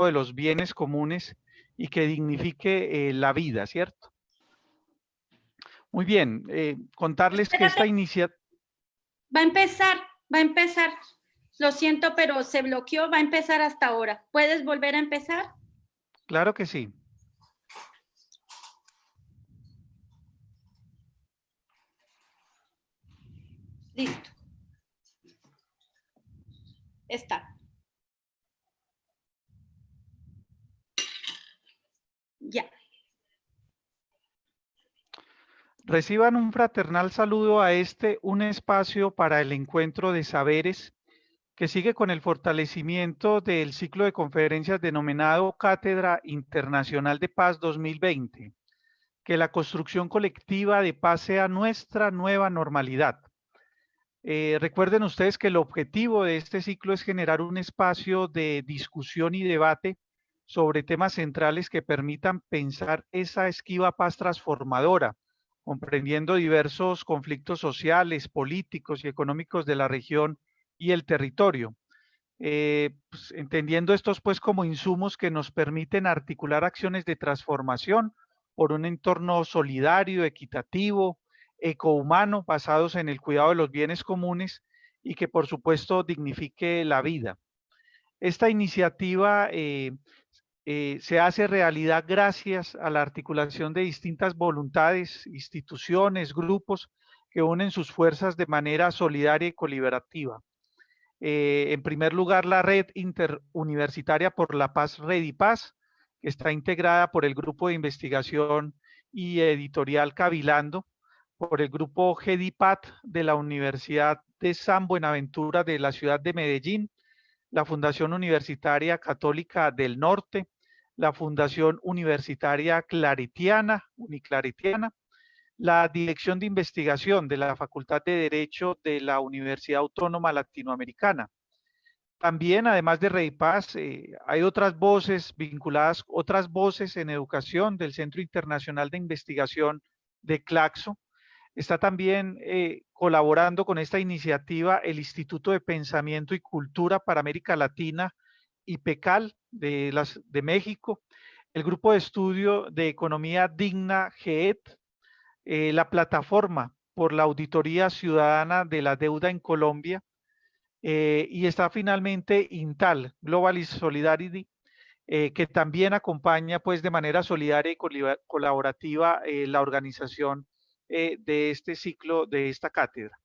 de los bienes comunes y que dignifique la vida, ¿cierto? Muy bien, contarles que esta Espérate, iniciativa... va a empezar. Lo siento, pero se bloqueó, va a empezar hasta ahora. ¿Puedes volver a empezar? Claro que sí. Listo. Está. Ya. Reciban un fraternal saludo a un espacio para el encuentro de saberes que sigue con el fortalecimiento del ciclo de conferencias denominado Cátedra Internacional de Paz 2020. Que la construcción colectiva de paz sea nuestra nueva normalidad. Recuerden ustedes que el objetivo de este ciclo es generar un espacio de discusión y debate sobre temas centrales que permitan pensar esa esquiva paz transformadora, comprendiendo diversos conflictos sociales, políticos y económicos de la región y el territorio. Pues, entendiendo estos pues como insumos que nos permiten articular acciones de transformación por un entorno solidario, equitativo, ecohumano, basados en el cuidado de los bienes comunes y que por supuesto dignifique la vida. Esta iniciativa se hace realidad gracias a la articulación de distintas voluntades, instituciones, grupos que unen sus fuerzas de manera solidaria y coliberativa. En primer lugar, la Red Interuniversitaria por la Paz, Redipaz, que está integrada por el Grupo de Investigación y Editorial Cavilando, por el Grupo GEDIPAT de la Universidad de San Buenaventura de la ciudad de Medellín, la Fundación Universitaria Católica del Norte, la Fundación Universitaria Claritiana, Uniclaritiana, la Dirección de Investigación de la Facultad de Derecho de la Universidad Autónoma Latinoamericana. También, además de Redipaz, hay otras voces vinculadas, otras voces en educación del Centro Internacional de Investigación de Claxo. Está también colaborando con esta iniciativa el Instituto de Pensamiento y Cultura para América Latina, IPECAL, de México, el Grupo de Estudio de Economía Digna, GEET, la Plataforma por la Auditoría Ciudadana de la Deuda en Colombia, y está finalmente Intal, Global Solidarity, que también acompaña pues de manera solidaria y colaborativa la organización de este ciclo, de esta cátedra.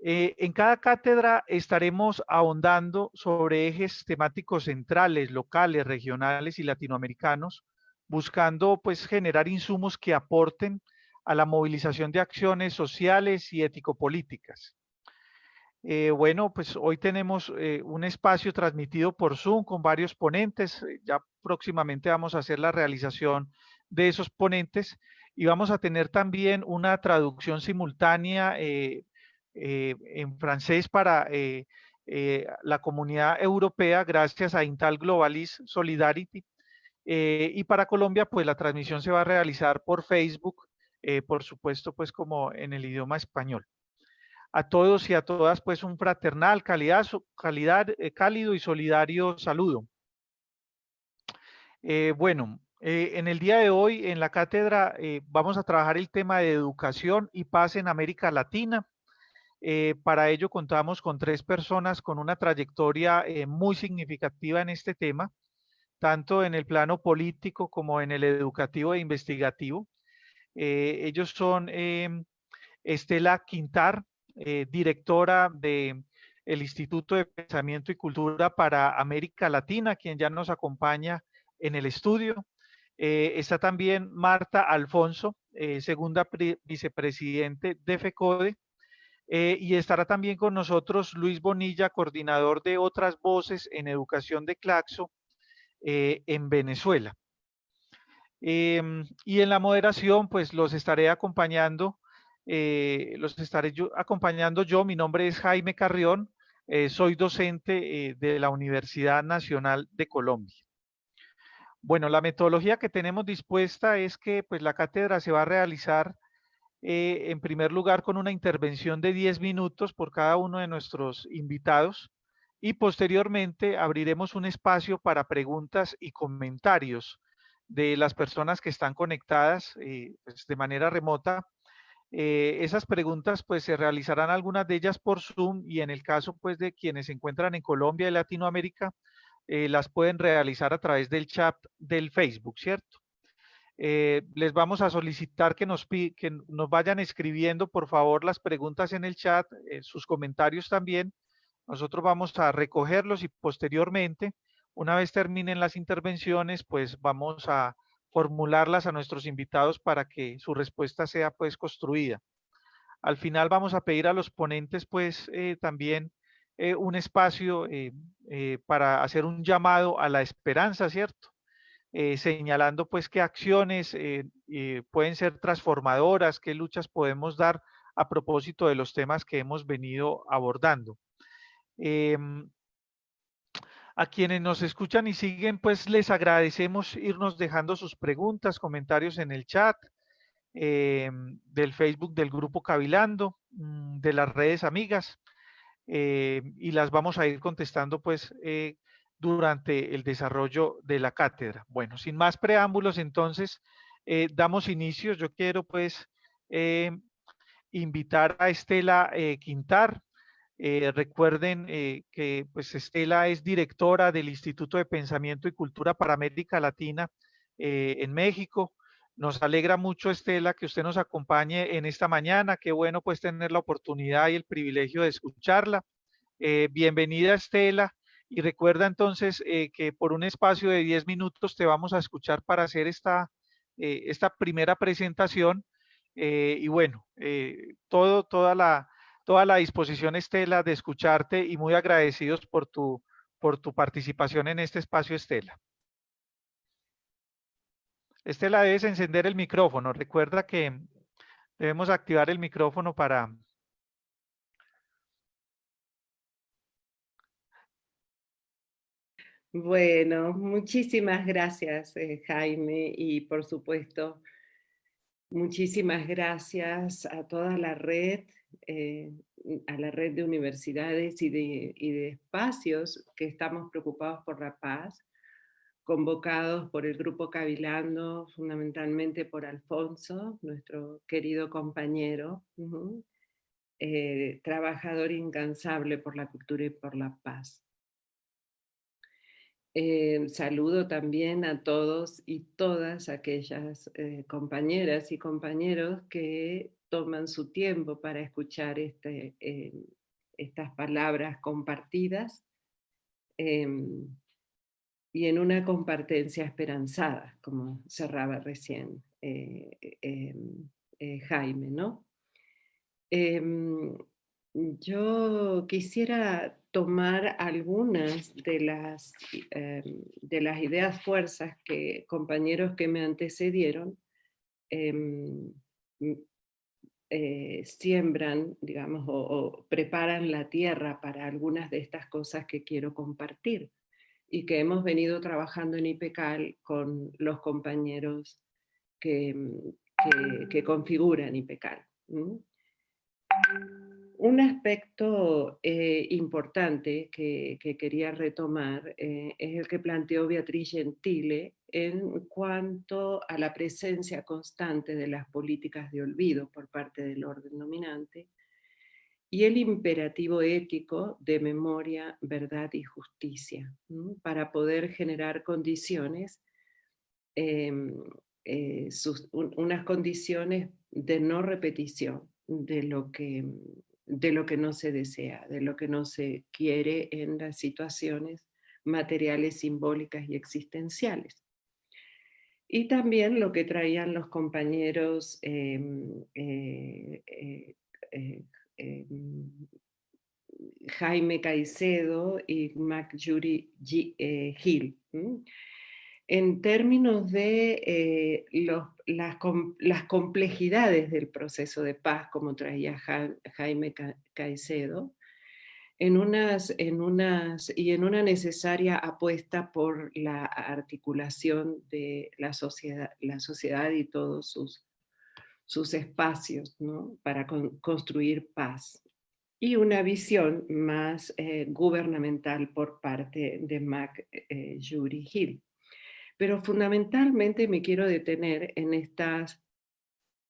En cada cátedra estaremos ahondando sobre ejes temáticos centrales, locales, regionales y latinoamericanos, buscando pues generar insumos que aporten a la movilización de acciones sociales y ético-políticas. Bueno, pues hoy tenemos un espacio transmitido por Zoom con varios ponentes. Ya próximamente vamos a hacer la realización de esos ponentes y vamos a tener también una traducción simultánea en francés para la comunidad europea gracias a Intal Globalis Solidarity. Y para Colombia, pues la transmisión se va a realizar por Facebook, por supuesto, pues como en el idioma español. A todos y a todas, pues un fraternal, cálido y solidario saludo. Bueno, en el día de hoy en la cátedra vamos a trabajar el tema de educación y paz en América Latina. Para ello contamos con 3 personas con una trayectoria muy significativa en este tema, tanto en el plano político como en el educativo e investigativo. Ellos son Estela Quintar, directora del Instituto de Pensamiento y Cultura para América Latina, quien ya nos acompaña en el estudio. Está también Marta Alfonso, segunda vicepresidente de FECODE, y estará también con nosotros Luis Bonilla, coordinador de otras voces en educación de Claxo en Venezuela. Y en la moderación, pues los estaré acompañando, acompañando yo. Mi nombre es Jaime Carrión, soy docente de la Universidad Nacional de Colombia. Bueno, la metodología que tenemos dispuesta es que pues la cátedra se va a realizar en primer lugar con una intervención de 10 minutos por cada uno de nuestros invitados. y posteriormente abriremos un espacio para preguntas y comentarios de las personas que están conectadas pues, de manera remota. Esas preguntas pues se realizarán algunas de ellas por Zoom y en el caso pues de quienes se encuentran en Colombia y Latinoamérica, las pueden realizar a través del chat del Facebook, ¿cierto? Les vamos a solicitar que nos vayan escribiendo por favor las preguntas en el chat, sus comentarios también. Nosotros vamos a recogerlos y posteriormente, una vez terminen las intervenciones, pues vamos a formularlas a nuestros invitados para que su respuesta sea pues construida. Al final vamos a pedir a los ponentes pues también un espacio para hacer un llamado a la esperanza, ¿cierto? Señalando pues qué acciones pueden ser transformadoras, qué luchas podemos dar a propósito de los temas que hemos venido abordando. Em, a quienes nos escuchan y siguen, pues les agradecemos irnos dejando sus preguntas, comentarios en el chat del Facebook del Grupo Cavilando, de las redes amigas, y las vamos a ir contestando pues durante el desarrollo de la cátedra. Bueno, sin más preámbulos, entonces damos inicio. Yo quiero pues eh, invitar a Estela Quintar. Recuerden que pues Estela es directora del Instituto de Pensamiento y Cultura para América Latina en México. Nos alegra mucho, Estela, que usted nos acompañe en esta mañana. Qué bueno pues tener la oportunidad y el privilegio de escucharla. Bienvenida, Estela. Y recuerda entonces que por un espacio de 10 minutos te vamos a escuchar para hacer esta primera presentación. Y bueno, toda la disposición, Estela, de escucharte y muy agradecidos por tu participación en este espacio, Estela. Estela, debes encender el micrófono. Recuerda que debemos activar el micrófono para... Bueno, muchísimas gracias, Jaime, y por supuesto, muchísimas gracias a toda la red, a la red de universidades y de espacios que estamos preocupados por la paz, convocados por el Grupo Cavilando, fundamentalmente por Alfonso, nuestro querido compañero, trabajador incansable por la cultura y por la paz. Saludo también a todos y todas aquellas compañeras y compañeros que toman su tiempo para escuchar estas palabras compartidas y en una compartencia esperanzada, como cerraba recién Jaime, ¿no? Yo quisiera tomar algunas de las ideas fuerzas que compañeros que me antecedieron em, siembran, digamos, o preparan la tierra para algunas de estas cosas que quiero compartir y que hemos venido trabajando en IPECAL con los compañeros que configuran IPECAL. Un aspecto importante que quería retomar es el que planteó Beatriz Gentile en cuanto a la presencia constante de las políticas de olvido por parte del orden dominante y el imperativo ético de memoria, verdad y justicia, para poder generar condiciones, unas condiciones de no repetición de lo que no se desea, de lo que no se quiere en las situaciones materiales, simbólicas y existenciales. Y también lo que traían los compañeros Jaime Caicedo y McJury Hill. En términos de las complejidades del proceso de paz, como traía Jaime Caicedo, y en una necesaria apuesta por la articulación de la sociedad y todos sus espacios, ¿no? Para construir paz. y una visión más gubernamental por parte de McJury Hill. Pero fundamentalmente me quiero detener en estas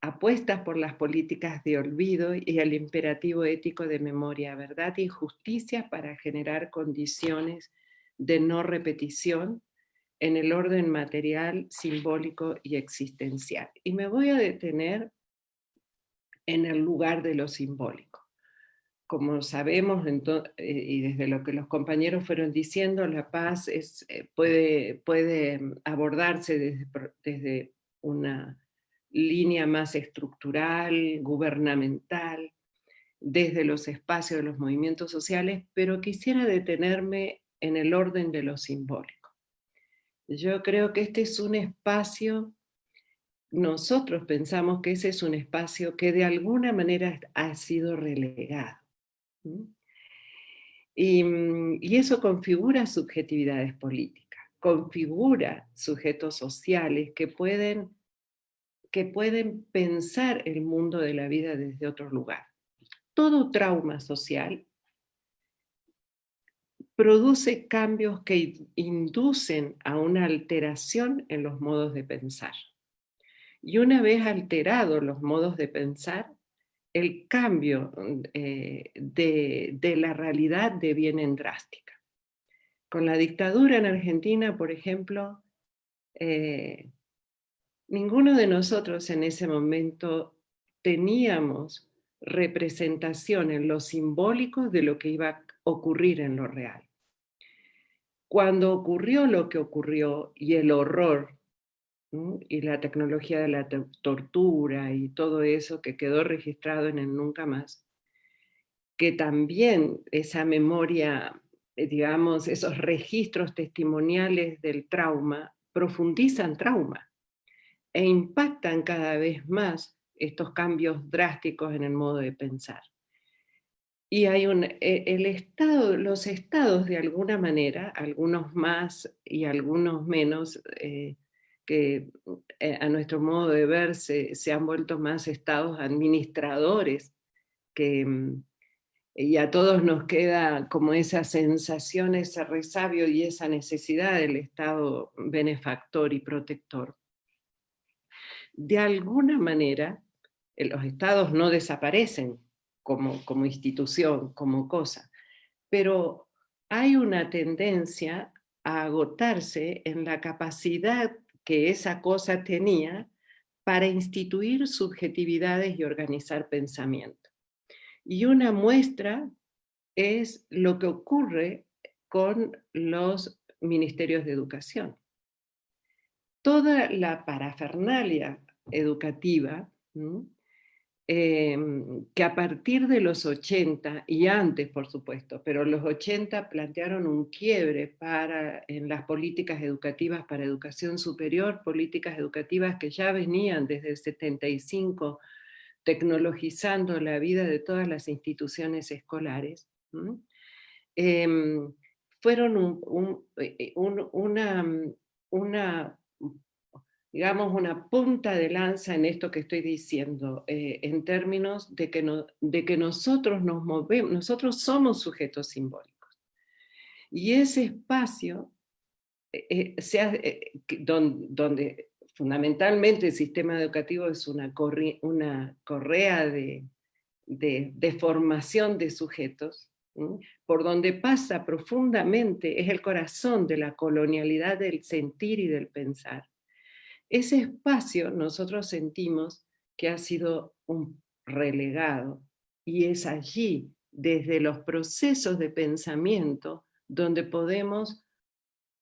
apuestas por las políticas de olvido y el imperativo ético de memoria, verdad y justicia para generar condiciones de no repetición en el orden material, simbólico y existencial. Y me voy a detener en el lugar de lo simbólico. Como sabemos, y desde lo que los compañeros fueron diciendo, la paz puede abordarse desde una línea más estructural, gubernamental, desde los espacios de los movimientos sociales, pero quisiera detenerme en el orden de lo simbólico. Yo creo que este es un espacio, nosotros pensamos que ese es un espacio que de alguna manera ha sido relegado. Y eso configura subjetividades políticas, configura sujetos sociales que pueden pensar el mundo de la vida desde otro lugar. Todo trauma social produce cambios que inducen a una alteración en los modos de pensar. Y una vez alterados los modos de pensar, el cambio de la realidad deviene drástica. Con la dictadura en Argentina, por ejemplo, ninguno de nosotros en ese momento teníamos representación en lo simbólico de lo que iba a ocurrir en lo real. Cuando ocurrió lo que ocurrió y el horror, ¿no? Y la tecnología de la tortura y todo eso que quedó registrado en el Nunca Más, que también esa memoria, digamos, esos registros testimoniales del trauma profundizan trauma e impactan cada vez más estos cambios drásticos en el modo de pensar. Y hay los estados de alguna manera, algunos más y algunos menos, que a nuestro modo de ver se han vuelto más estados administradores, y a todos nos queda como esa sensación, ese resabio y esa necesidad del Estado benefactor y protector. De alguna manera, los estados no desaparecen como institución, como cosa, pero hay una tendencia a agotarse en la capacidad que esa cosa tenía para instituir subjetividades y organizar pensamiento. Y una muestra es lo que ocurre con los ministerios de educación. Toda la parafernalia educativa, ¿no? Que a partir de los 80, y antes por supuesto, pero los 80 plantearon un quiebre en las políticas educativas para educación superior, políticas educativas que ya venían desde el 75 tecnologizando la vida de todas las instituciones escolares. Fueron digamos, una punta de lanza en esto que estoy diciendo, en términos de que nosotros nos movemos, nosotros somos sujetos simbólicos. Y ese espacio, donde fundamentalmente el sistema educativo es una correa de formación de sujetos, por donde pasa profundamente, es el corazón de la colonialidad del sentir y del pensar. Ese espacio nosotros sentimos que ha sido un relegado, y es allí, desde los procesos de pensamiento, donde podemos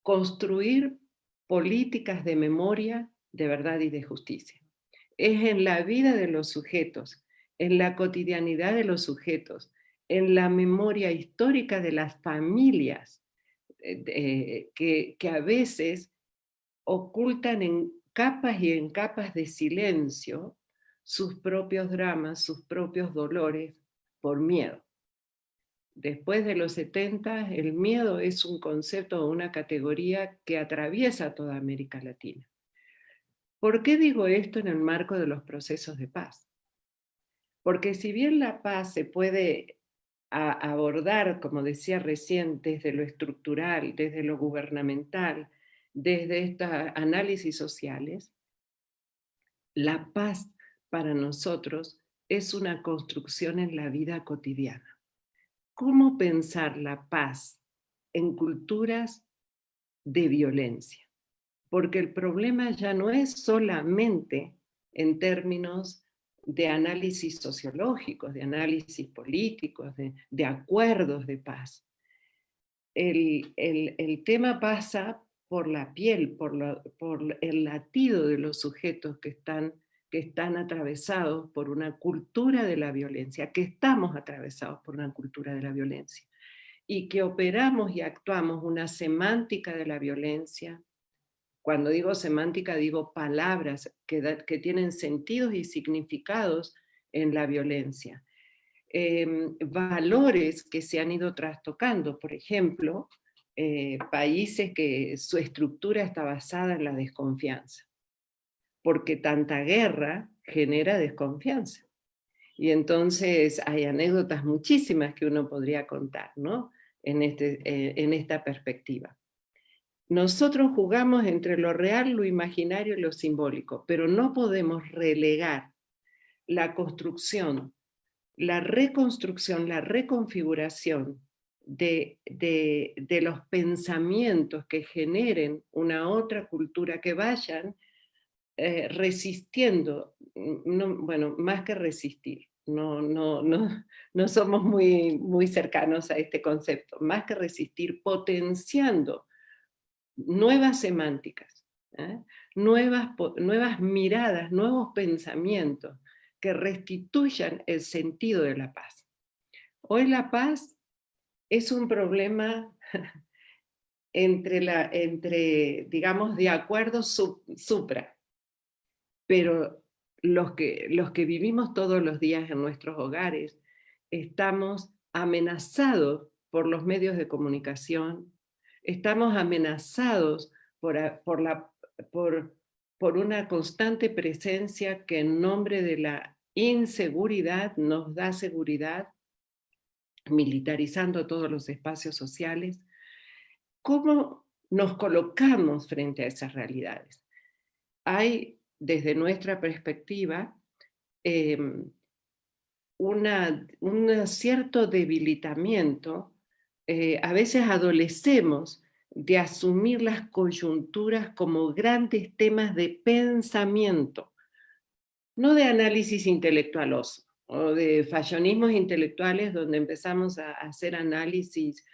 construir políticas de memoria, de verdad y de justicia. Es en la vida de los sujetos, en la cotidianidad de los sujetos, en la memoria histórica de las familias, que a veces ocultan en capas y en capas de silencio sus propios dramas, sus propios dolores por miedo. Después de los 70, el miedo es un concepto o una categoría que atraviesa toda América Latina. ¿Por qué digo esto en el marco de los procesos de paz? Porque si bien la paz se puede a abordar, como decía recién, desde lo estructural, desde lo gubernamental, desde estos análisis sociales, la paz para nosotros es una construcción en la vida cotidiana. ¿Cómo pensar la paz en culturas de violencia? Porque el problema ya no es solamente en términos de análisis sociológicos, de análisis políticos, de acuerdos de paz. El tema pasa por la piel, por el latido de los sujetos que están atravesados por una cultura de la violencia, que estamos atravesados por una cultura de la violencia, y que operamos y actuamos una semántica de la violencia. Cuando digo semántica, digo palabras que tienen sentidos y significados en la violencia. Valores que se han ido trastocando, por ejemplo, países que su estructura está basada en la desconfianza, porque tanta guerra genera desconfianza. Y entonces hay anécdotas muchísimas que uno podría contar, ¿no? En esta perspectiva. Nosotros jugamos entre lo real, lo imaginario y lo simbólico, pero no podemos relegar la construcción, la reconstrucción, la reconfiguración de los pensamientos que generen una otra cultura, que vayan resistiendo, bueno, más que resistir, no somos muy cercanos a este concepto, más que resistir, potenciando nuevas semánticas, nuevas miradas, nuevos pensamientos que restituyan el sentido de la paz. Hoy la paz es un problema digamos, de acuerdo supra, pero los que vivimos todos los días en nuestros hogares estamos amenazados por los medios de comunicación, estamos amenazados por una constante presencia que en nombre de la inseguridad nos da seguridad, militarizando todos los espacios sociales. ¿Cómo nos colocamos frente a esas realidades? Hay, desde nuestra perspectiva, un cierto debilitamiento. A veces adolecemos de asumir las coyunturas como grandes temas de pensamiento, no de análisis intelectualoso o de fashionismos intelectuales donde empezamos a hacer análisis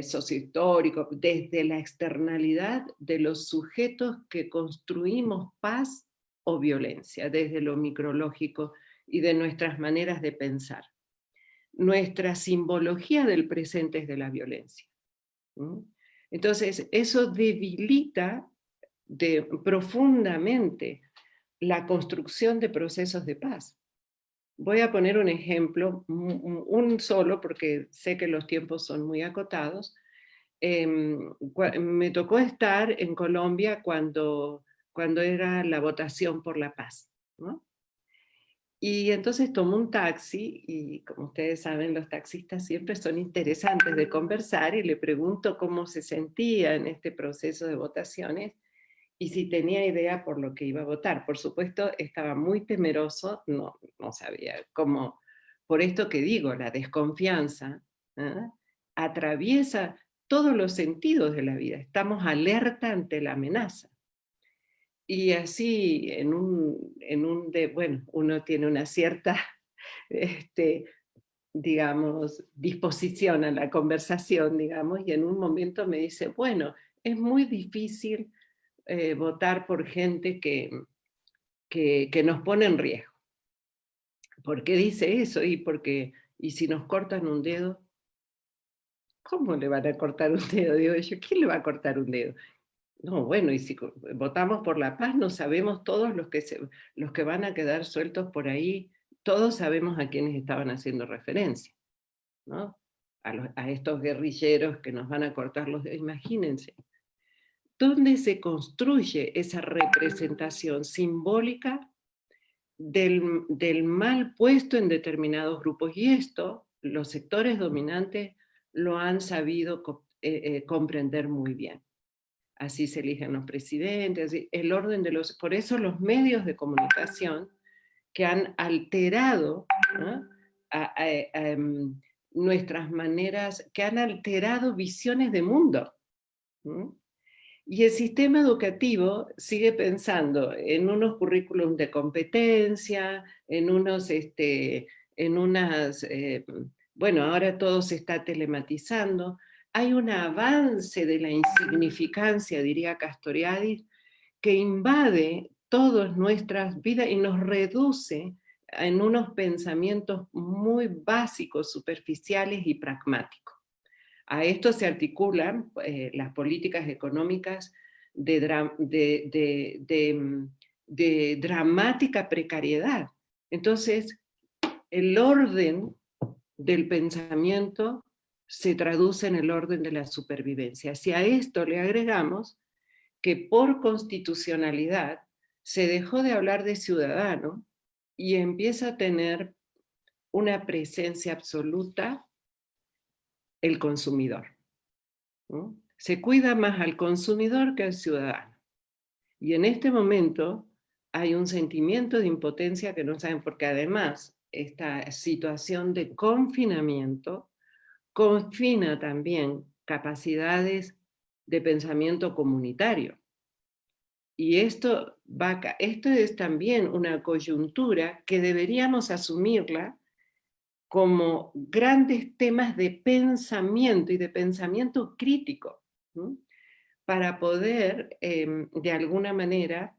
sociohistórico desde la externalidad de los sujetos que construimos paz o violencia, desde lo micrológico y de nuestras maneras de pensar. Nuestra simbología del presente es de la violencia. Entonces, eso debilita profundamente la construcción de procesos de paz. Voy a poner un ejemplo, un solo, porque sé que los tiempos son muy acotados. Me tocó estar en Colombia cuando era la votación por la paz, ¿no? Y entonces tomo un taxi y, como ustedes saben, los taxistas siempre son interesantes de conversar, y le pregunto cómo se sentía en este proceso de votaciones y si tenía idea por lo que iba a votar. Por supuesto, estaba muy temeroso, no sabía cómo. Por esto que digo, la desconfianza atraviesa todos los sentidos de la vida. Estamos alerta ante la amenaza. Y así, bueno, uno tiene una cierta, digamos, disposición a la conversación, digamos, y en un momento me dice, bueno, es muy difícil votar por gente que nos pone en riesgo. ¿Por qué dice eso? ¿Y si nos cortan un dedo? ¿Cómo le van a cortar un dedo? Digo yo, ¿quién le va a cortar un dedo? No, bueno, y si votamos por la paz, no sabemos todos los que van a quedar sueltos por ahí, todos sabemos a quiénes estaban haciendo referencia, ¿no? A estos guerrilleros que nos van a cortar los dedos, imagínense. ¿Dónde se construye esa representación simbólica del mal puesto en determinados grupos? Y esto los sectores dominantes lo han sabido comprender muy bien. Así se eligen los presidentes, el orden de los... Por eso los medios de comunicación que han alterado, ¿no?, nuestras maneras, que han alterado visiones de mundo. ¿No? Y el sistema educativo sigue pensando en unos currículums de competencia, en unos, bueno, ahora todo se está telematizando. Hay un avance de la insignificancia, diría Castoriadis, que invade todas nuestras vidas y nos reduce en unos pensamientos muy básicos, superficiales y pragmáticos. A esto se articulan las políticas económicas de dramática precariedad. Entonces, el orden del pensamiento se traduce en el orden de la supervivencia. Si a esto le agregamos que por constitucionalidad se dejó de hablar de ciudadano y empieza a tener una presencia absoluta el consumidor, ¿no? Se cuida más al consumidor que al ciudadano. Y en este momento hay un sentimiento de impotencia que no saben, porque además esta situación de confinamiento confina también capacidades de pensamiento comunitario. Y esto es también una coyuntura que deberíamos asumirla como grandes temas de pensamiento y de pensamiento crítico, ¿no?, para poder, de alguna manera,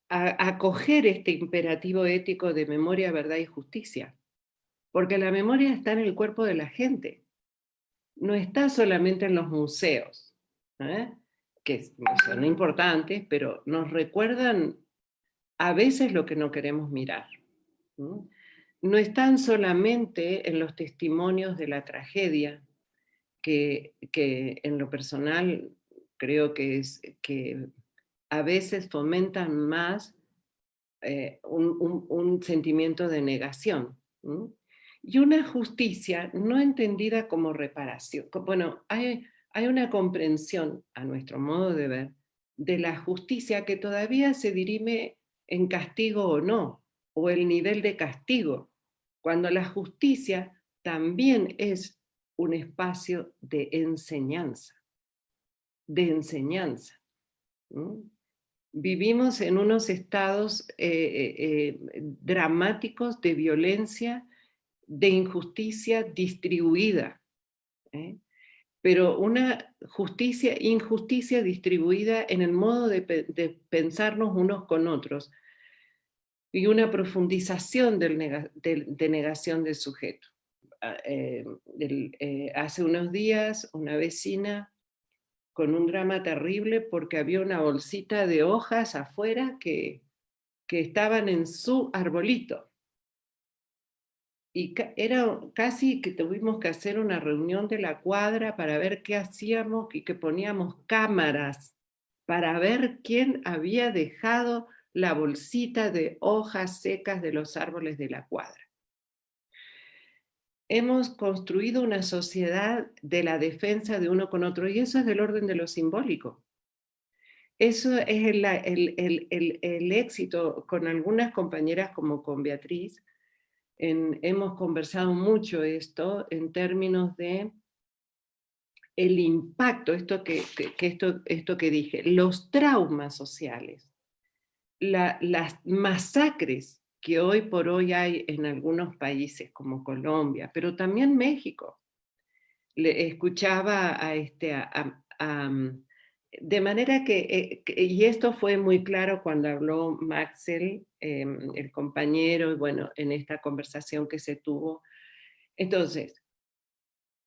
acoger este imperativo ético de memoria, verdad y justicia. Porque la memoria está en el cuerpo de la gente, no está solamente en los museos, que son importantes, pero nos recuerdan a veces lo que no queremos mirar. No están solamente en los testimonios de la tragedia, que en lo personal creo que a veces fomentan más un sentimiento de negación. Y una justicia no entendida como reparación. Bueno, hay una comprensión, a nuestro modo de ver, de la justicia que todavía se dirime en castigo o no, o el nivel de castigo, cuando la justicia también es un espacio de enseñanza, ¿no? Vivimos en unos estados dramáticos de violencia, de injusticia distribuida, pero una injusticia distribuida en el modo de pensarnos unos con otros, y una profundización de negación del sujeto. Hace unos días una vecina con un drama terrible porque había una bolsita de hojas afuera que estaban en su arbolito. Y era casi que tuvimos que hacer una reunión de la cuadra para ver qué hacíamos y que poníamos cámaras para ver quién había dejado la bolsita de hojas secas de los árboles de la cuadra. Hemos construido una sociedad de la defensa de uno con otro, y eso es del orden de lo simbólico. Eso es el éxito. Con algunas compañeras, como con Beatriz, hemos conversado mucho esto en términos de el impacto, esto que dije, los traumas sociales, las masacres que hoy por hoy hay en algunos países como Colombia, pero también México. Escuchaba de manera y esto fue muy claro cuando habló Maxel, el compañero, bueno, en esta conversación que se tuvo. Entonces,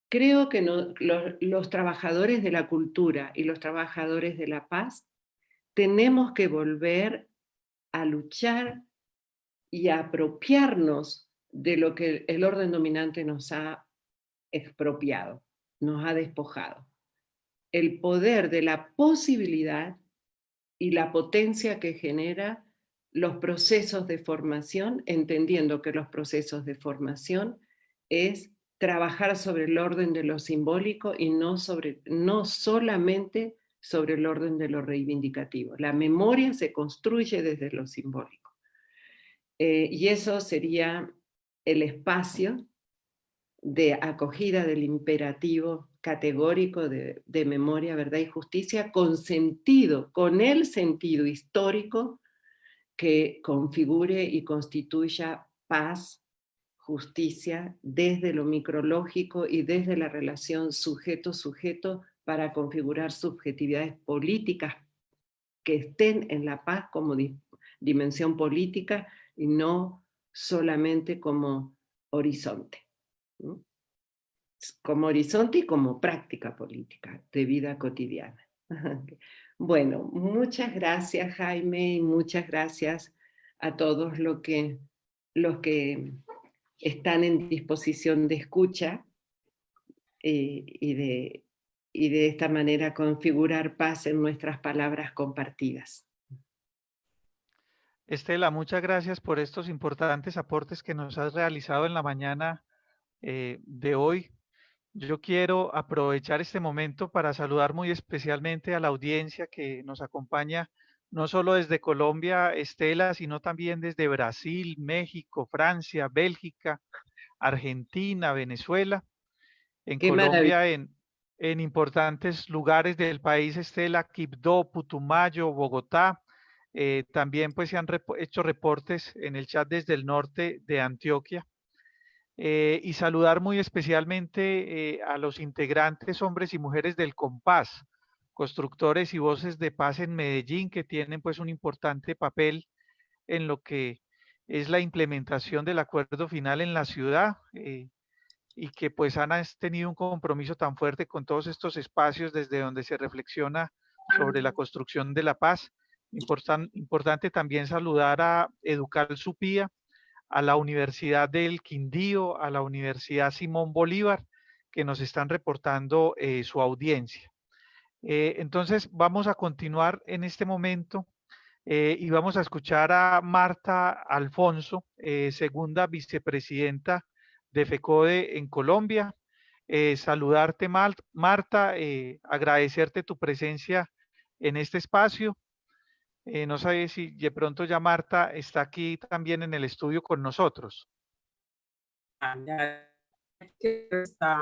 creo que los trabajadores de la cultura y los trabajadores de la paz tenemos que volver a luchar y a apropiarnos de lo que el orden dominante nos ha expropiado, nos ha despojado. El poder de la posibilidad y la potencia que genera los procesos de formación, entendiendo que los procesos de formación es trabajar sobre el orden de lo simbólico y no solamente sobre el orden de lo reivindicativo. La memoria se construye desde lo simbólico. Y eso sería el espacio de acogida del imperativo categórico de memoria, verdad y justicia, con el sentido histórico que configure y constituya paz, justicia, desde lo micrológico y desde la relación sujeto-sujeto para configurar subjetividades políticas que estén en la paz como dimensión política y no solamente como horizonte, ¿no? Como horizonte y como práctica política de vida cotidiana. Bueno, muchas gracias, Jaime, y muchas gracias a todos los que están en disposición de escucha y de esta manera configurar paz en nuestras palabras compartidas. Estela, muchas gracias por estos importantes aportes que nos has realizado en la mañana de hoy. Yo quiero aprovechar este momento para saludar muy especialmente a la audiencia que nos acompaña, no solo desde Colombia, Estela, sino también desde Brasil, México, Francia, Bélgica, Argentina, Venezuela, en Qué maravilla. Colombia, en importantes lugares del país, Estela, Quibdó, Putumayo, Bogotá. También pues se han hecho reportes en el chat desde el norte de Antioquia. Y saludar muy especialmente a los integrantes, hombres y mujeres del Compás, constructores y voces de paz en Medellín, que tienen pues un importante papel en lo que es la implementación del acuerdo final en la ciudad, y que pues han tenido un compromiso tan fuerte con todos estos espacios desde donde se reflexiona sobre la construcción de la paz. Importante también saludar a Educal Supía, a la Universidad del Quindío, a la Universidad Simón Bolívar, que nos están reportando su audiencia. Entonces vamos a continuar en este momento y vamos a escuchar a Marta Alfonso, segunda vicepresidenta de FECODE en Colombia. Saludarte, Marta, agradecerte tu presencia en este espacio. No sé si de pronto ya Marta está aquí también en el estudio con nosotros. Ya que está,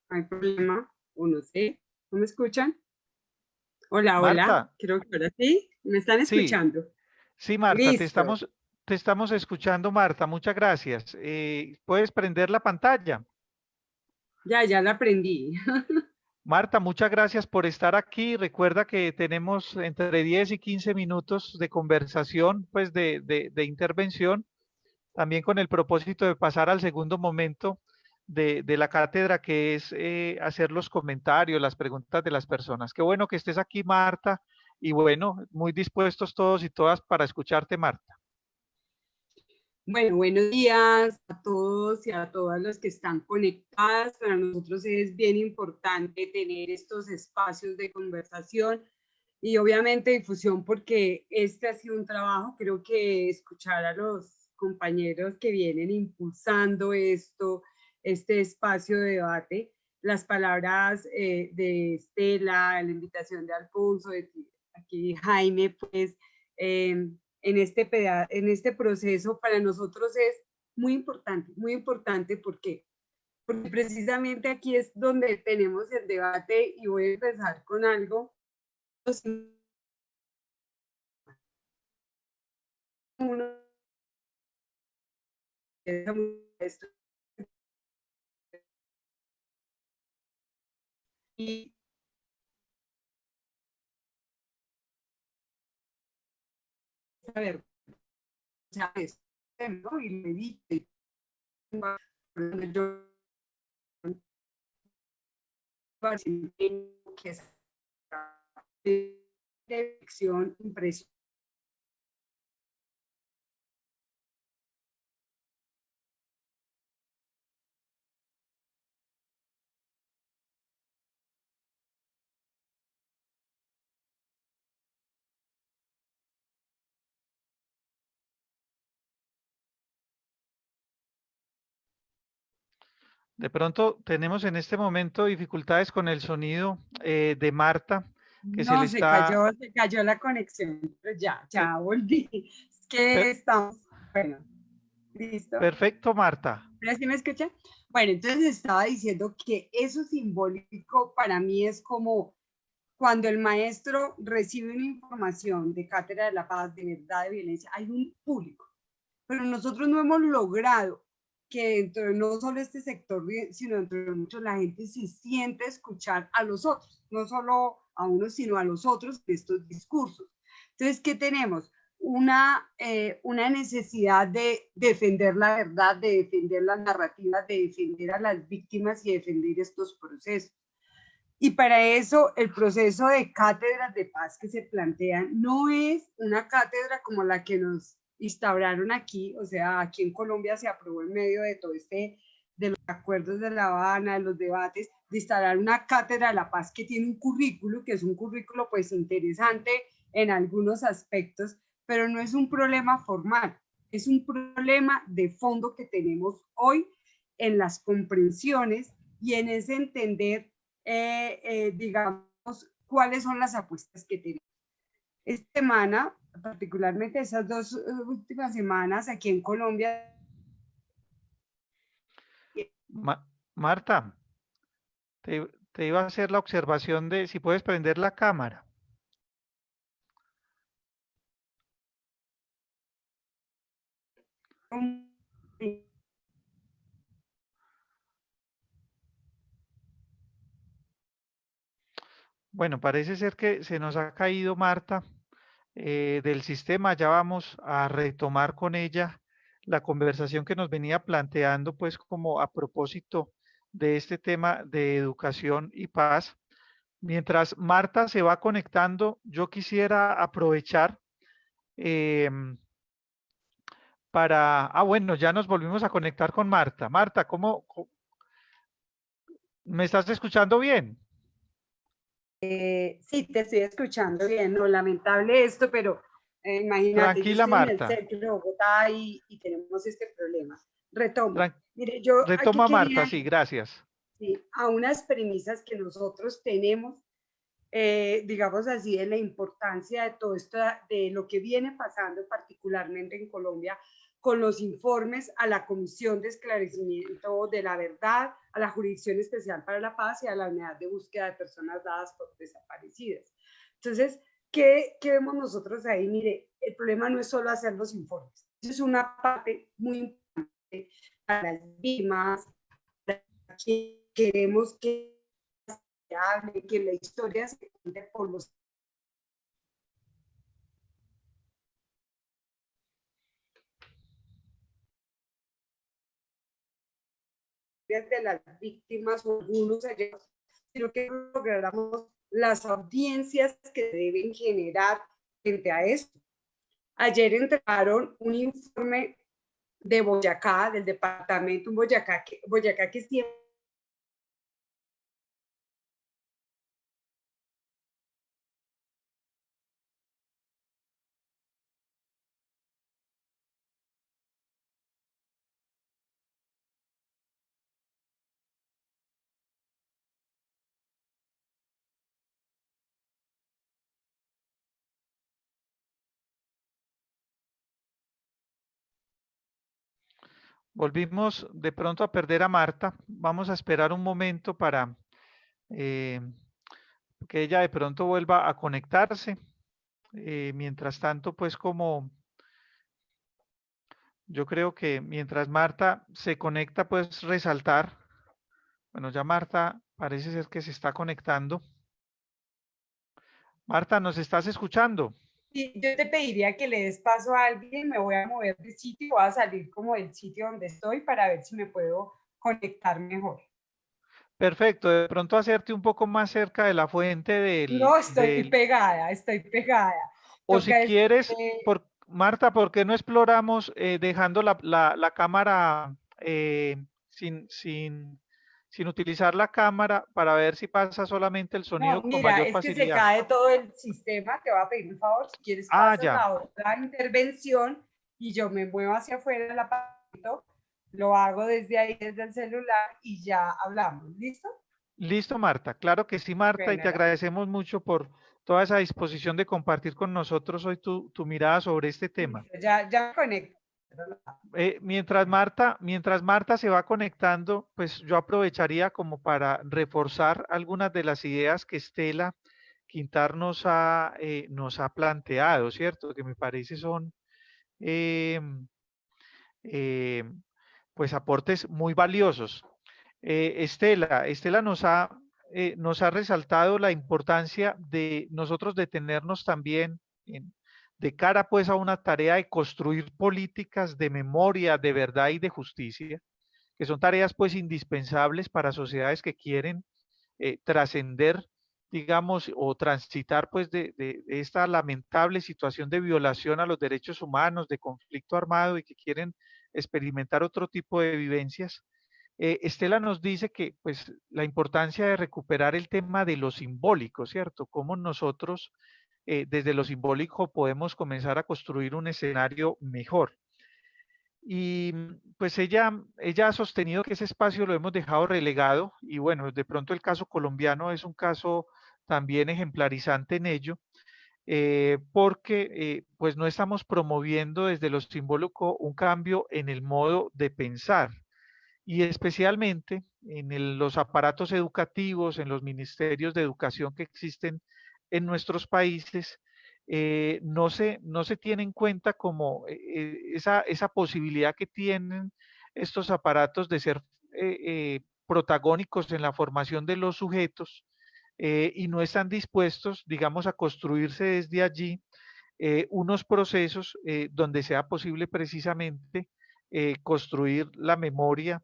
no hay problema, o no sé, ¿no me escuchan? Hola, hola, Marta, creo que ahora sí, ¿me están sí, escuchando? sí, Marta, Listo, te estamos escuchando, Marta, muchas gracias. ¿Puedes prender la pantalla? ya la aprendí. Marta, muchas gracias por estar aquí. Recuerda que tenemos entre 10 y 15 minutos de conversación, pues de intervención, también con el propósito de pasar al segundo momento de la cátedra, que es hacer los comentarios, las preguntas de las personas. Qué bueno que estés aquí, Marta, y bueno, muy dispuestos todos y todas para escucharte, Marta. Bueno, buenos días a todos y a todas los que están conectadas. Para nosotros es bien importante tener estos espacios de conversación y obviamente difusión, porque este ha sido un trabajo, creo que escuchar a los compañeros que vienen impulsando este espacio de debate, las palabras de Estela, la invitación de Alfonso, de aquí Jaime, pues en este proceso para nosotros es muy importante porque precisamente aquí es donde tenemos el debate y voy a empezar con algo. Uno, y saber, ¿sabes? ¿No? Y le dije, yo que es de ficción impresionante. De pronto tenemos en este momento dificultades con el sonido de Marta, que se le No, está... se cayó la conexión, pero ya, eh, ya volví. Es que per- estamos, bueno, listo. perfecto, Marta. ¿Ahora sí me escucha? Bueno, entonces estaba diciendo que eso simbólico para mí es como cuando el maestro recibe una información de Cátedra de la Paz, de verdad, de violencia, hay un público, pero nosotros no hemos logrado que dentro de no solo este sector, sino dentro de muchos, la gente se siente escuchar a los otros, no solo a unos, sino a los otros de estos discursos. Entonces, ¿qué tenemos? Una necesidad de defender la verdad, de defender las narrativas, de defender a las víctimas y defender estos procesos. Y para eso el proceso de cátedras de paz que se plantean no es una cátedra como la que nos instauraron aquí, o sea, aquí en Colombia se aprobó en medio de todo de los acuerdos de La Habana, de los debates, de instalar una cátedra de la paz que tiene un currículo, que es un currículo pues interesante en algunos aspectos, pero no es un problema formal, es un problema de fondo que tenemos hoy en las comprensiones y en ese entender digamos, cuáles son las apuestas que tenemos. Esta semana, particularmente esas dos últimas semanas aquí en Colombia. Marta, te iba a hacer la observación de si puedes prender la cámara. Bueno, parece ser que se nos ha caído Marta del sistema. Ya vamos a retomar con ella la conversación que nos venía planteando, pues como a propósito de este tema de educación y paz. Mientras Marta se va conectando, yo quisiera aprovechar para... Ah, bueno, ya nos volvimos a conectar con Marta. Marta, ¿me estás escuchando bien? Sí, te estoy escuchando bien. No, lamentable esto, pero imagínate, yo Tranquila, estoy en el Marta. centro de Bogotá y tenemos este problema. Retomo. Tran- Mire, yo aquí Retoma quería Marta, sí, gracias. ir a unas premisas que nosotros tenemos, digamos así, de la importancia de todo esto, de lo que viene pasando particularmente en Colombia con los informes a la Comisión de Esclarecimiento de la Verdad, a la Jurisdicción Especial para la Paz y a la Unidad de Búsqueda de Personas Dadas por Desaparecidas. Entonces, ¿qué vemos nosotros ahí? Mire, el problema no es solo hacer los informes, eso es una parte muy importante para las víctimas, para que queremos que que la historia se cuente por los de las víctimas o algunos allegados, sino que lográramos las audiencias que deben generar frente a esto. Ayer entregaron un informe de Boyacá, del departamento Boyacá que siempre Volvimos de pronto a perder a Marta. Vamos a esperar un momento para eh, que ella de pronto vuelva a conectarse. Mientras tanto, pues como yo creo que mientras Marta se conecta, pues resaltar. Bueno, ya Marta parece ser que se está conectando. Marta, ¿nos estás escuchando? Sí, yo te pediría que le des paso a alguien, me voy a mover de sitio, voy a salir como del sitio donde estoy para ver si me puedo conectar mejor. Perfecto, de pronto hacerte un poco más cerca de la fuente No, estoy pegada. o si Toca quieres, Marta, ¿por qué no exploramos dejando la cámara sin utilizar la cámara para ver si pasa solamente el no, sonido con mira, mayor es que se facilidad? cae todo el sistema, te voy a pedir un favor, si quieres Ah, pasas ya. la otra intervención y yo me muevo hacia afuera del apartamento lo hago desde ahí, desde el celular y ya hablamos. ¿Listo? Listo, Marta. Claro que sí, Marta, y Bueno, te agradecemos mucho por toda esa disposición de compartir con nosotros hoy tu mirada sobre este tema. listo, ya me conecto. Mientras Marta se va conectando, pues yo aprovecharía como para reforzar algunas de las ideas que Estela Quintar nos ha planteado, ¿cierto? Que me parece son eh, eh, pues aportes muy valiosos. Estela nos ha resaltado la importancia de nosotros detenernos también de cara pues a una tarea de construir políticas de memoria, de verdad y de justicia, que son tareas pues indispensables para sociedades que quieren trascender, digamos, o transitar pues de esta lamentable situación de violación a los derechos humanos, de conflicto armado y que quieren experimentar otro tipo de vivencias. Estela nos dice que pues la importancia de recuperar el tema de lo simbólico, ¿cierto? Cómo nosotros desde lo simbólico podemos comenzar a construir un escenario mejor. Y pues ella ha sostenido que ese espacio lo hemos dejado relegado y bueno, de pronto el caso colombiano es un caso también ejemplarizante en ello, porque pues no estamos promoviendo desde lo simbólico un cambio en el modo de pensar y especialmente en los aparatos educativos, en los ministerios de educación que existen en nuestros países, no se tiene en cuenta como esa posibilidad que tienen estos aparatos de ser protagónicos en la formación de los sujetos y no están dispuestos, digamos, a construirse desde allí unos procesos donde sea posible precisamente construir la memoria,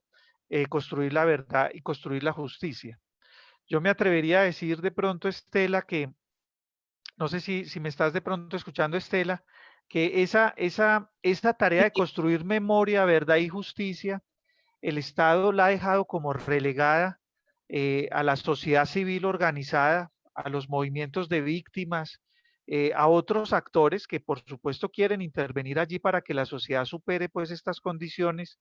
construir la verdad y construir la justicia. Yo me atrevería a decir de pronto, Estela, que no sé si me estás de pronto escuchando, Estela, que esa tarea de construir memoria, verdad y justicia, el Estado la ha dejado como relegada a la sociedad civil organizada, a los movimientos de víctimas, a otros actores que por supuesto quieren intervenir allí para que la sociedad supere pues estas condiciones,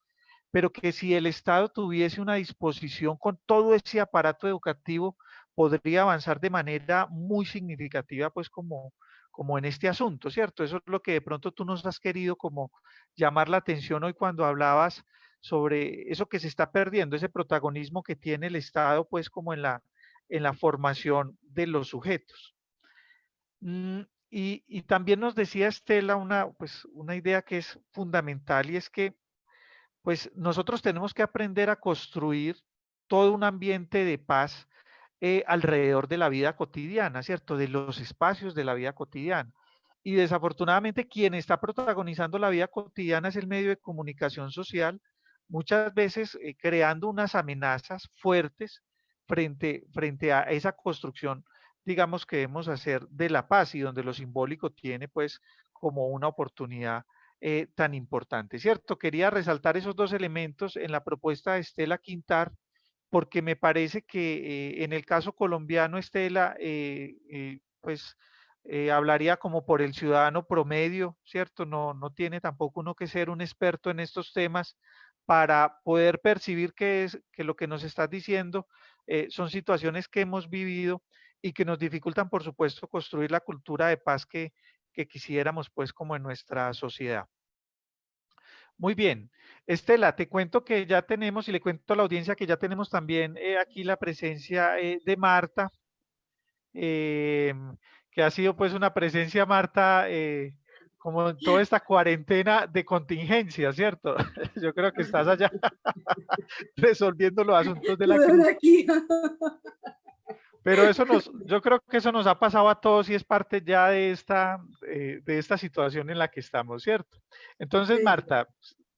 pero que si el Estado tuviese una disposición con todo ese aparato educativo, podría avanzar de manera muy significativa, pues como en este asunto, ¿cierto? Eso es lo que de pronto tú nos has querido como llamar la atención hoy cuando hablabas sobre eso que se está perdiendo, ese protagonismo que tiene el Estado, pues como en la formación de los sujetos. Y también nos decía Estela pues, una idea que es fundamental y es que pues nosotros tenemos que aprender a construir todo un ambiente de paz alrededor de la vida cotidiana, ¿cierto? De los espacios de la vida cotidiana. Y desafortunadamente quien está protagonizando la vida cotidiana es el medio de comunicación social, muchas veces creando unas amenazas fuertes frente a esa construcción, digamos, que debemos hacer de la paz y donde lo simbólico tiene pues como una oportunidad tan importante, ¿cierto? Quería resaltar esos dos elementos en la propuesta de Estela Quintar, porque me parece que en el caso colombiano, Estela, pues hablaría como por el ciudadano promedio, ¿cierto? No tiene tampoco uno que ser un experto en estos temas para poder percibir que lo que nos estás diciendo son situaciones que hemos vivido y que nos dificultan, por supuesto, construir la cultura de paz que quisiéramos, pues, como en nuestra sociedad. Muy bien. Estela, te cuento que ya tenemos, y le cuento a la audiencia que ya tenemos también aquí la presencia de Marta, eh, que ha sido pues una presencia, Marta, como en toda esta cuarentena de contingencia, ¿cierto? Yo creo que estás allá resolviendo los asuntos de la cruz. Aquí. Pero yo creo que eso nos ha pasado a todos y es parte ya de esta situación en la que estamos, ¿cierto? Entonces, Sí. Marta,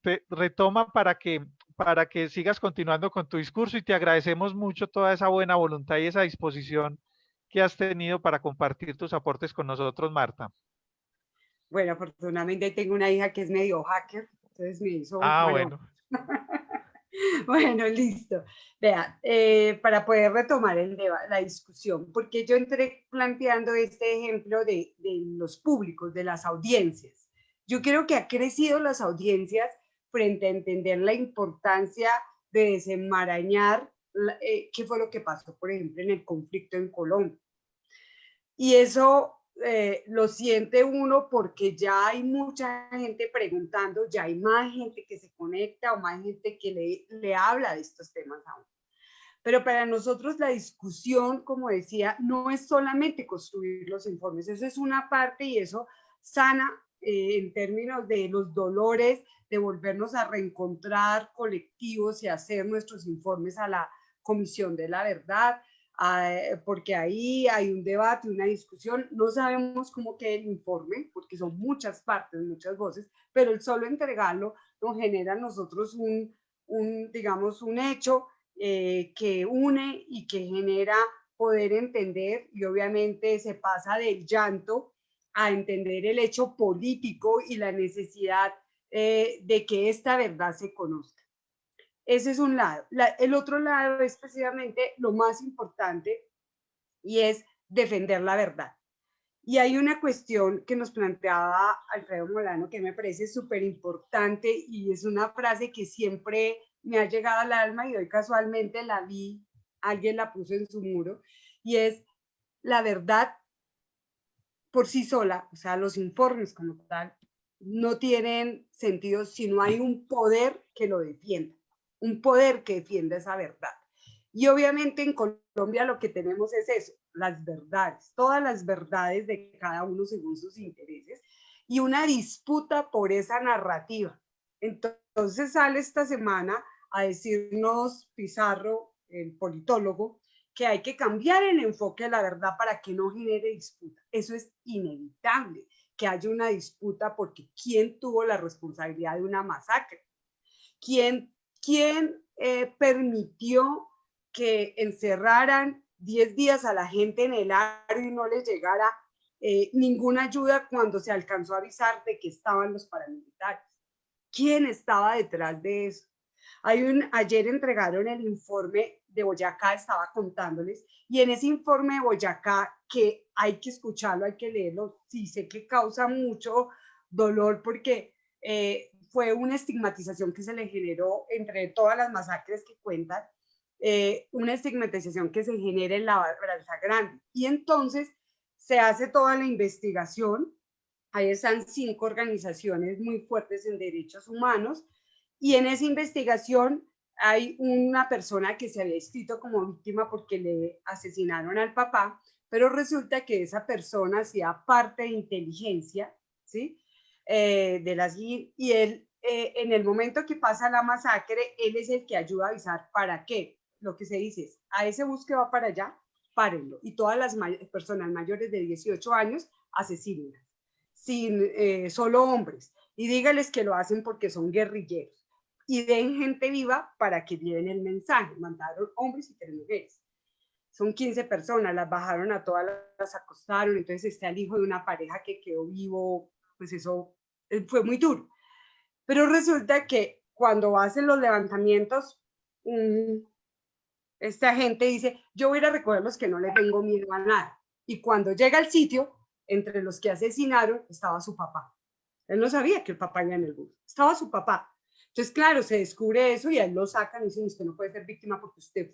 te retoma para que sigas continuando con tu discurso y te agradecemos mucho toda esa buena voluntad y esa disposición que has tenido para compartir tus aportes con nosotros, Marta. Bueno, afortunadamente tengo una hija que es medio hacker, entonces me hizo Ah, malo. bueno. Bueno, listo. Vea, para poder retomar la discusión, porque yo entré planteando este ejemplo de los públicos, de las audiencias. Yo creo que ha crecido las audiencias frente a entender la importancia de desenmarañar qué fue lo que pasó, por ejemplo, en el conflicto en Colombia. Y eso lo siente uno porque ya hay mucha gente preguntando, ya hay más gente que se conecta o más gente que le habla de estos temas aún. Pero para nosotros la discusión, como decía, no es solamente construir los informes, eso es una parte y eso sana en términos de los dolores, de volvernos a reencontrar colectivos y hacer nuestros informes a la Comisión de la Verdad, porque ahí hay un debate, una discusión, no sabemos cómo queda el informe, porque son muchas partes, muchas voces, pero el solo entregarlo nos genera a nosotros digamos, un hecho que une y que genera poder entender, y obviamente se pasa del llanto a entender el hecho político y la necesidad de que esta verdad se conozca. Ese es un lado. El otro lado es precisamente lo más importante y es defender la verdad. Y hay una cuestión que nos planteaba Alfredo Molano que me parece súper importante y es una frase que siempre me ha llegado al alma y hoy casualmente la vi, alguien la puso en su muro, y es la verdad por sí sola, o sea, los informes como tal, no tienen sentido si no hay un poder que lo defienda, un poder que defienda esa verdad. Y obviamente en Colombia lo que tenemos es eso, las verdades, todas las verdades de cada uno según sus intereses y una disputa por esa narrativa. Entonces sale esta semana a decirnos Pizarro, el politólogo, que hay que cambiar el enfoque de la verdad para que no genere disputa. Eso es inevitable, que haya una disputa porque ¿quién tuvo la responsabilidad de una masacre? ¿Quién permitió que encerraran 10 días a la gente en el área y no les llegara ninguna ayuda cuando se alcanzó a avisar de que estaban los paramilitares? ¿Quién estaba detrás de eso? Ayer entregaron el informe de Boyacá, estaba contándoles, y en ese informe de Boyacá, que hay que escucharlo, hay que leerlo, sí sé que causa mucho dolor porque fue una estigmatización que se le generó entre todas las masacres que cuentan, una estigmatización que se genera en la Barranza Grande. Y entonces se hace toda la investigación, ahí están 5 organizaciones muy fuertes en derechos humanos, y en esa investigación hay una persona que se había inscrito como víctima porque le asesinaron al papá, pero resulta que esa persona hacía parte de inteligencia, ¿sí? Y él, en el momento que pasa la masacre, él es el que ayuda a avisar para qué. Lo que se dice es, a ese bus que va para allá, párenlo. Y todas las personas mayores de 18 años, asesínenlas. Sin solo hombres. Y dígales que lo hacen porque son guerrilleros. Y den gente viva para que lleven el mensaje. Mandaron hombres y 3 mujeres. Son 15 personas, las bajaron a todas, las acostaron, entonces está el hijo de una pareja que quedó vivo, pues eso fue muy duro. Pero resulta que cuando hacen los levantamientos, esta gente dice, yo voy a ir a recoger los que no le tengo miedo a nada. Y cuando llega al sitio, entre los que asesinaron, estaba su papá. Él no sabía que el papá iba en el bus, estaba su papá. Entonces, claro, se descubre eso y a él lo sacan y dicen, usted no puede ser víctima porque usted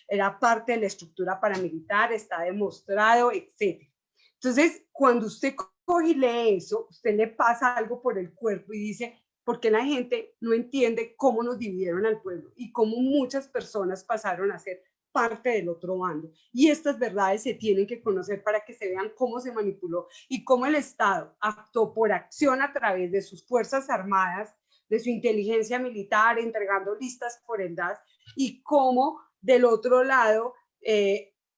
era parte de la estructura paramilitar, está demostrado, etc. Entonces, cuando usted coge y lee eso, usted le pasa algo por el cuerpo y dice, ¿por qué la gente no entiende cómo nos dividieron al pueblo y cómo muchas personas pasaron a ser parte del otro bando? Y estas verdades se tienen que conocer para que se vean cómo se manipuló y cómo el Estado actuó por acción a través de sus fuerzas armadas, de su inteligencia militar, entregando listas por el DAS, y cómo del otro lado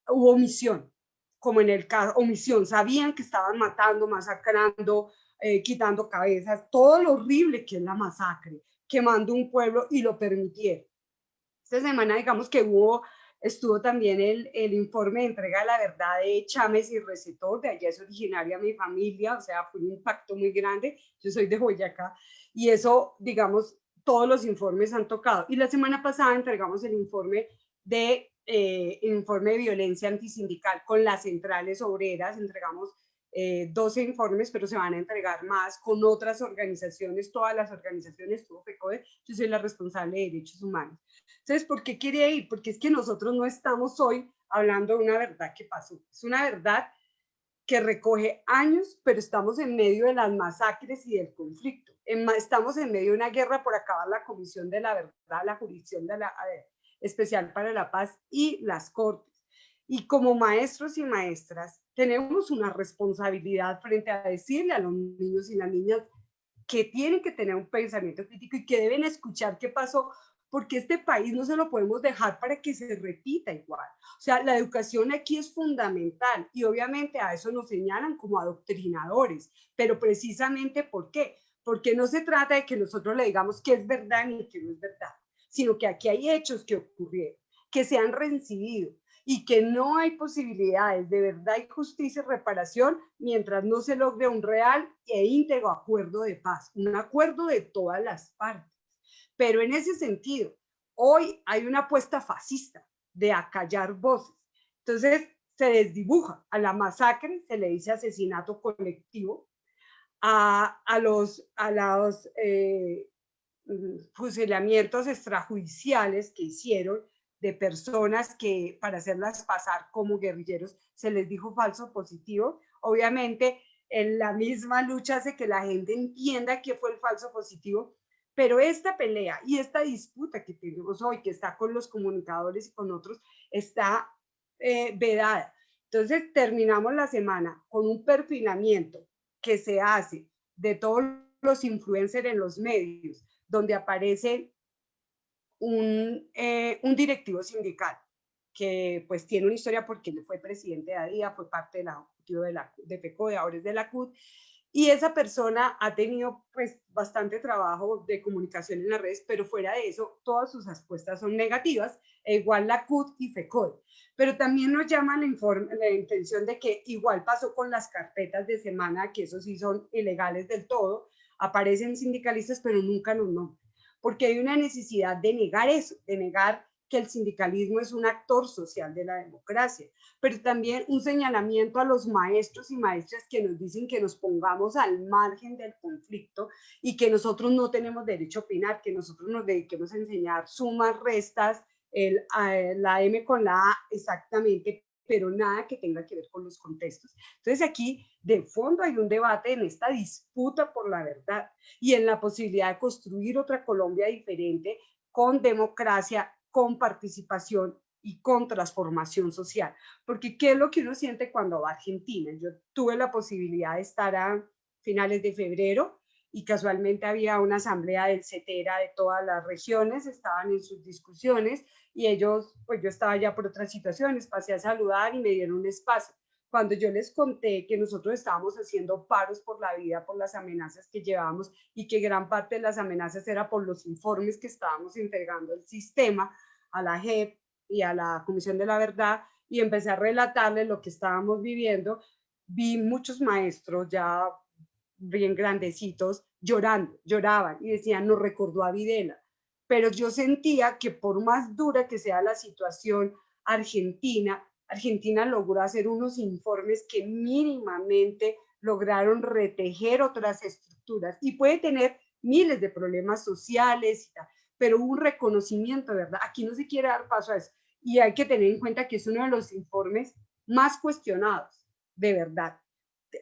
hubo omisión, como en el caso, omisión, sabían que estaban matando, masacrando, quitando cabezas, todo lo horrible que es la masacre, quemando un pueblo y lo permitieron. Esta semana, digamos que estuvo también el informe de entrega de la verdad de Chámez y Recetor, de allá es originaria mi familia, o sea, fue un impacto muy grande, yo soy de Boyacá, y eso, digamos, todos los informes han tocado. Y la semana pasada entregamos el informe de violencia antisindical con las centrales obreras, entregamos 12 informes, pero se van a entregar más con otras organizaciones, todas las organizaciones, tuvo FECODE, yo soy la responsable de derechos humanos. Entonces, ¿por qué quiere ir? Porque es que nosotros no estamos hoy hablando de una verdad que pasó, es una verdad que recoge años, pero estamos en medio de las masacres y del conflicto. Estamos en medio de una guerra por acabar la Comisión de la Verdad, la Jurisdicción de la, Especial para la Paz y las Cortes. Y como maestros y maestras tenemos una responsabilidad frente a decirle a los niños y las niñas que tienen que tener un pensamiento crítico y que deben escuchar qué pasó, porque este país no se lo podemos dejar para que se repita igual. O sea, la educación aquí es fundamental y obviamente a eso nos señalan como adoctrinadores, pero precisamente ¿por qué? Porque no se trata de que nosotros le digamos que es verdad ni que no es verdad, sino que aquí hay hechos que ocurrieron, que se han reincidido y que no hay posibilidades de verdad y justicia y reparación mientras no se logre un real e íntegro acuerdo de paz, un acuerdo de todas las partes. Pero en ese sentido, hoy hay una apuesta fascista de acallar voces. Entonces, se desdibuja a la masacre, se le dice asesinato colectivo, a los fusilamientos extrajudiciales que hicieron de personas que para hacerlas pasar como guerrilleros se les dijo falso positivo. Obviamente, en la misma lucha hace que la gente entienda qué fue el falso positivo, pero esta pelea y esta disputa que tenemos hoy, que está con los comunicadores y con otros, está vedada. Entonces, terminamos la semana con un perfilamiento que se hace de todos los influencers en los medios, donde aparece un directivo sindical que pues tiene una historia porque él fue presidente de ADIA, fue parte de la ejecutivo de FECODE, ahora es de la CUT, y esa persona ha tenido pues bastante trabajo de comunicación en las redes, pero fuera de eso, todas sus respuestas son negativas, e igual la CUT y FECODE. Pero también nos llama la intención de que igual pasó con las carpetas de semana, que eso sí son ilegales del todo, aparecen sindicalistas, pero nunca nos nombran, porque hay una necesidad de negar eso, de negar que el sindicalismo es un actor social de la democracia, pero también un señalamiento a los maestros y maestras que nos dicen que nos pongamos al margen del conflicto y que nosotros no tenemos derecho a opinar, que nosotros nos dediquemos a enseñar sumas, restas, la M con la A exactamente, pero nada que tenga que ver con los contextos. Entonces aquí de fondo hay un debate en esta disputa por la verdad y en la posibilidad de construir otra Colombia diferente con democracia, con participación y con transformación social. Porque ¿qué es lo que uno siente cuando va a Argentina? Yo tuve la posibilidad de estar a finales de febrero y casualmente había una asamblea del CETERA de todas las regiones, estaban en sus discusiones y ellos, pues yo estaba ya por otras situaciones, pasé a saludar y me dieron un espacio. Cuando yo les conté que nosotros estábamos haciendo paros por la vida, por las amenazas que llevábamos y que gran parte de las amenazas era por los informes que estábamos entregando al sistema, a la JEP y a la Comisión de la Verdad, y empecé a relatarles lo que estábamos viviendo, vi muchos maestros ya bien grandecitos lloraban y decían, nos recordó a Videla. Pero yo sentía que por más dura que sea la situación argentina, Argentina logró hacer unos informes que mínimamente lograron retejer otras estructuras y puede tener miles de problemas sociales, pero un reconocimiento, ¿verdad? Aquí no se quiere dar paso a eso y hay que tener en cuenta que es uno de los informes más cuestionados, de verdad.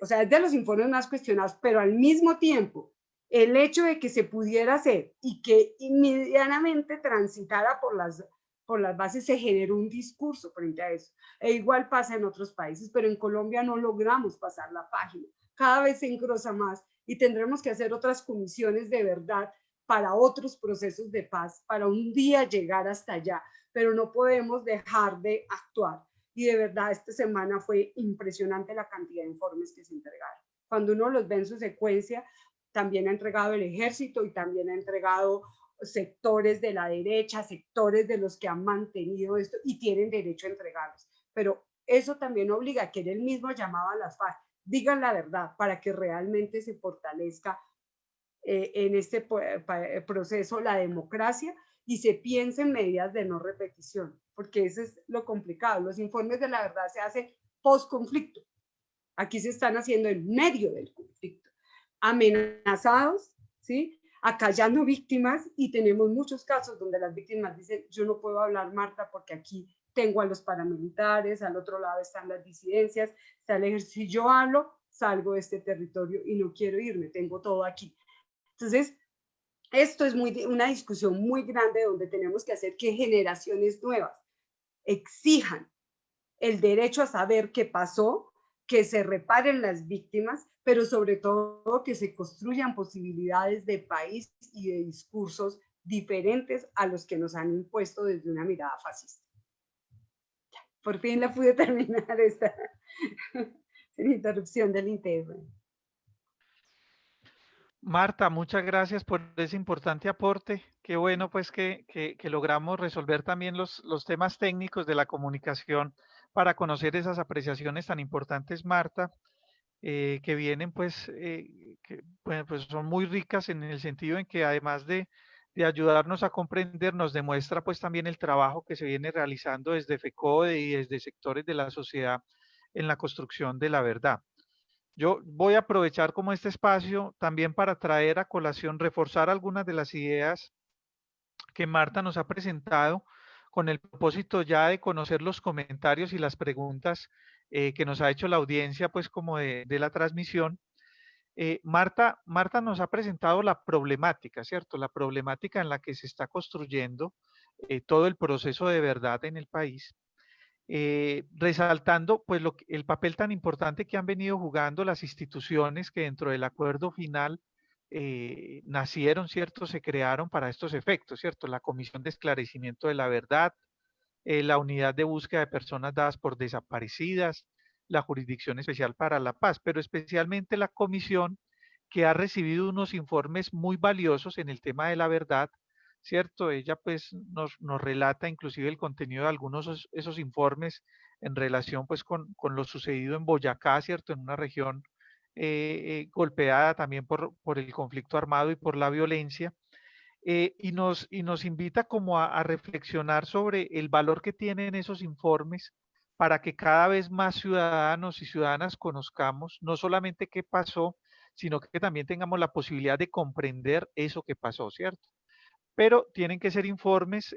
O sea, es de los informes más cuestionados, pero al mismo tiempo, el hecho de que se pudiera hacer y que inmediatamente transitara por las bases, se generó un discurso frente a eso. E igual pasa en otros países, pero en Colombia no logramos pasar la página. Cada vez se engrosa más y tendremos que hacer otras comisiones de verdad para otros procesos de paz, para un día llegar hasta allá, pero no podemos dejar de actuar. Y de verdad, esta semana fue impresionante la cantidad de informes que se entregaron. Cuando uno los ve en su secuencia, también ha entregado el ejército y también ha entregado sectores de la derecha, sectores de los que han mantenido esto y tienen derecho a entregarlos. Pero eso también obliga a que él mismo llamaba a las FARC, digan la verdad para que realmente se fortalezca en este proceso la democracia y se piense en medidas de no repetición, porque eso es lo complicado. Los informes de la verdad se hacen post conflicto Aquí se están haciendo en medio del conflicto, amenazados, ¿sí? Acallando víctimas, y tenemos muchos casos donde las víctimas dicen, yo no puedo hablar, Marta, porque aquí tengo a los paramilitares, al otro lado están las disidencias, está el ejército. Si yo hablo, salgo de este territorio y no quiero irme, tengo todo aquí. Entonces, esto es una discusión muy grande donde tenemos que hacer que generaciones nuevas exijan el derecho a saber qué pasó, que se reparen las víctimas, pero sobre todo que se construyan posibilidades de país y de discursos diferentes a los que nos han impuesto desde una mirada fascista. Por fin la pude terminar esta sin interrupción del interno. Marta, muchas gracias por ese importante aporte. Qué bueno pues que logramos resolver también los temas técnicos de la comunicación para conocer esas apreciaciones tan importantes, Marta, que vienen pues son muy ricas en el sentido en que además de ayudarnos a comprender, nos demuestra pues también el trabajo que se viene realizando desde FECODE y desde sectores de la sociedad en la construcción de la verdad. Yo voy a aprovechar como este espacio también para traer a colación, reforzar algunas de las ideas que Marta nos ha presentado con el propósito ya de conocer los comentarios y las preguntas que nos ha hecho la audiencia, pues como de la transmisión. Marta nos ha presentado la problemática, ¿cierto? La problemática en la que se está construyendo todo el proceso de verdad en el país. Resaltando pues el papel tan importante que han venido jugando las instituciones que dentro del acuerdo final nacieron, ¿cierto? Se crearon para estos efectos, ¿cierto? La Comisión de Esclarecimiento de la Verdad, la Unidad de Búsqueda de Personas Dadas por Desaparecidas, la Jurisdicción Especial para la Paz, pero especialmente la comisión que ha recibido unos informes muy valiosos en el tema de la verdad, ¿cierto? Ella pues nos relata inclusive el contenido de algunos de esos informes en relación pues con lo sucedido en Boyacá, ¿cierto? En una región golpeada también por el conflicto armado y por la violencia. Y nos invita como a reflexionar sobre el valor que tienen esos informes para que cada vez más ciudadanos y ciudadanas conozcamos no solamente qué pasó, sino que también tengamos la posibilidad de comprender eso que pasó, ¿cierto? Pero tienen que ser informes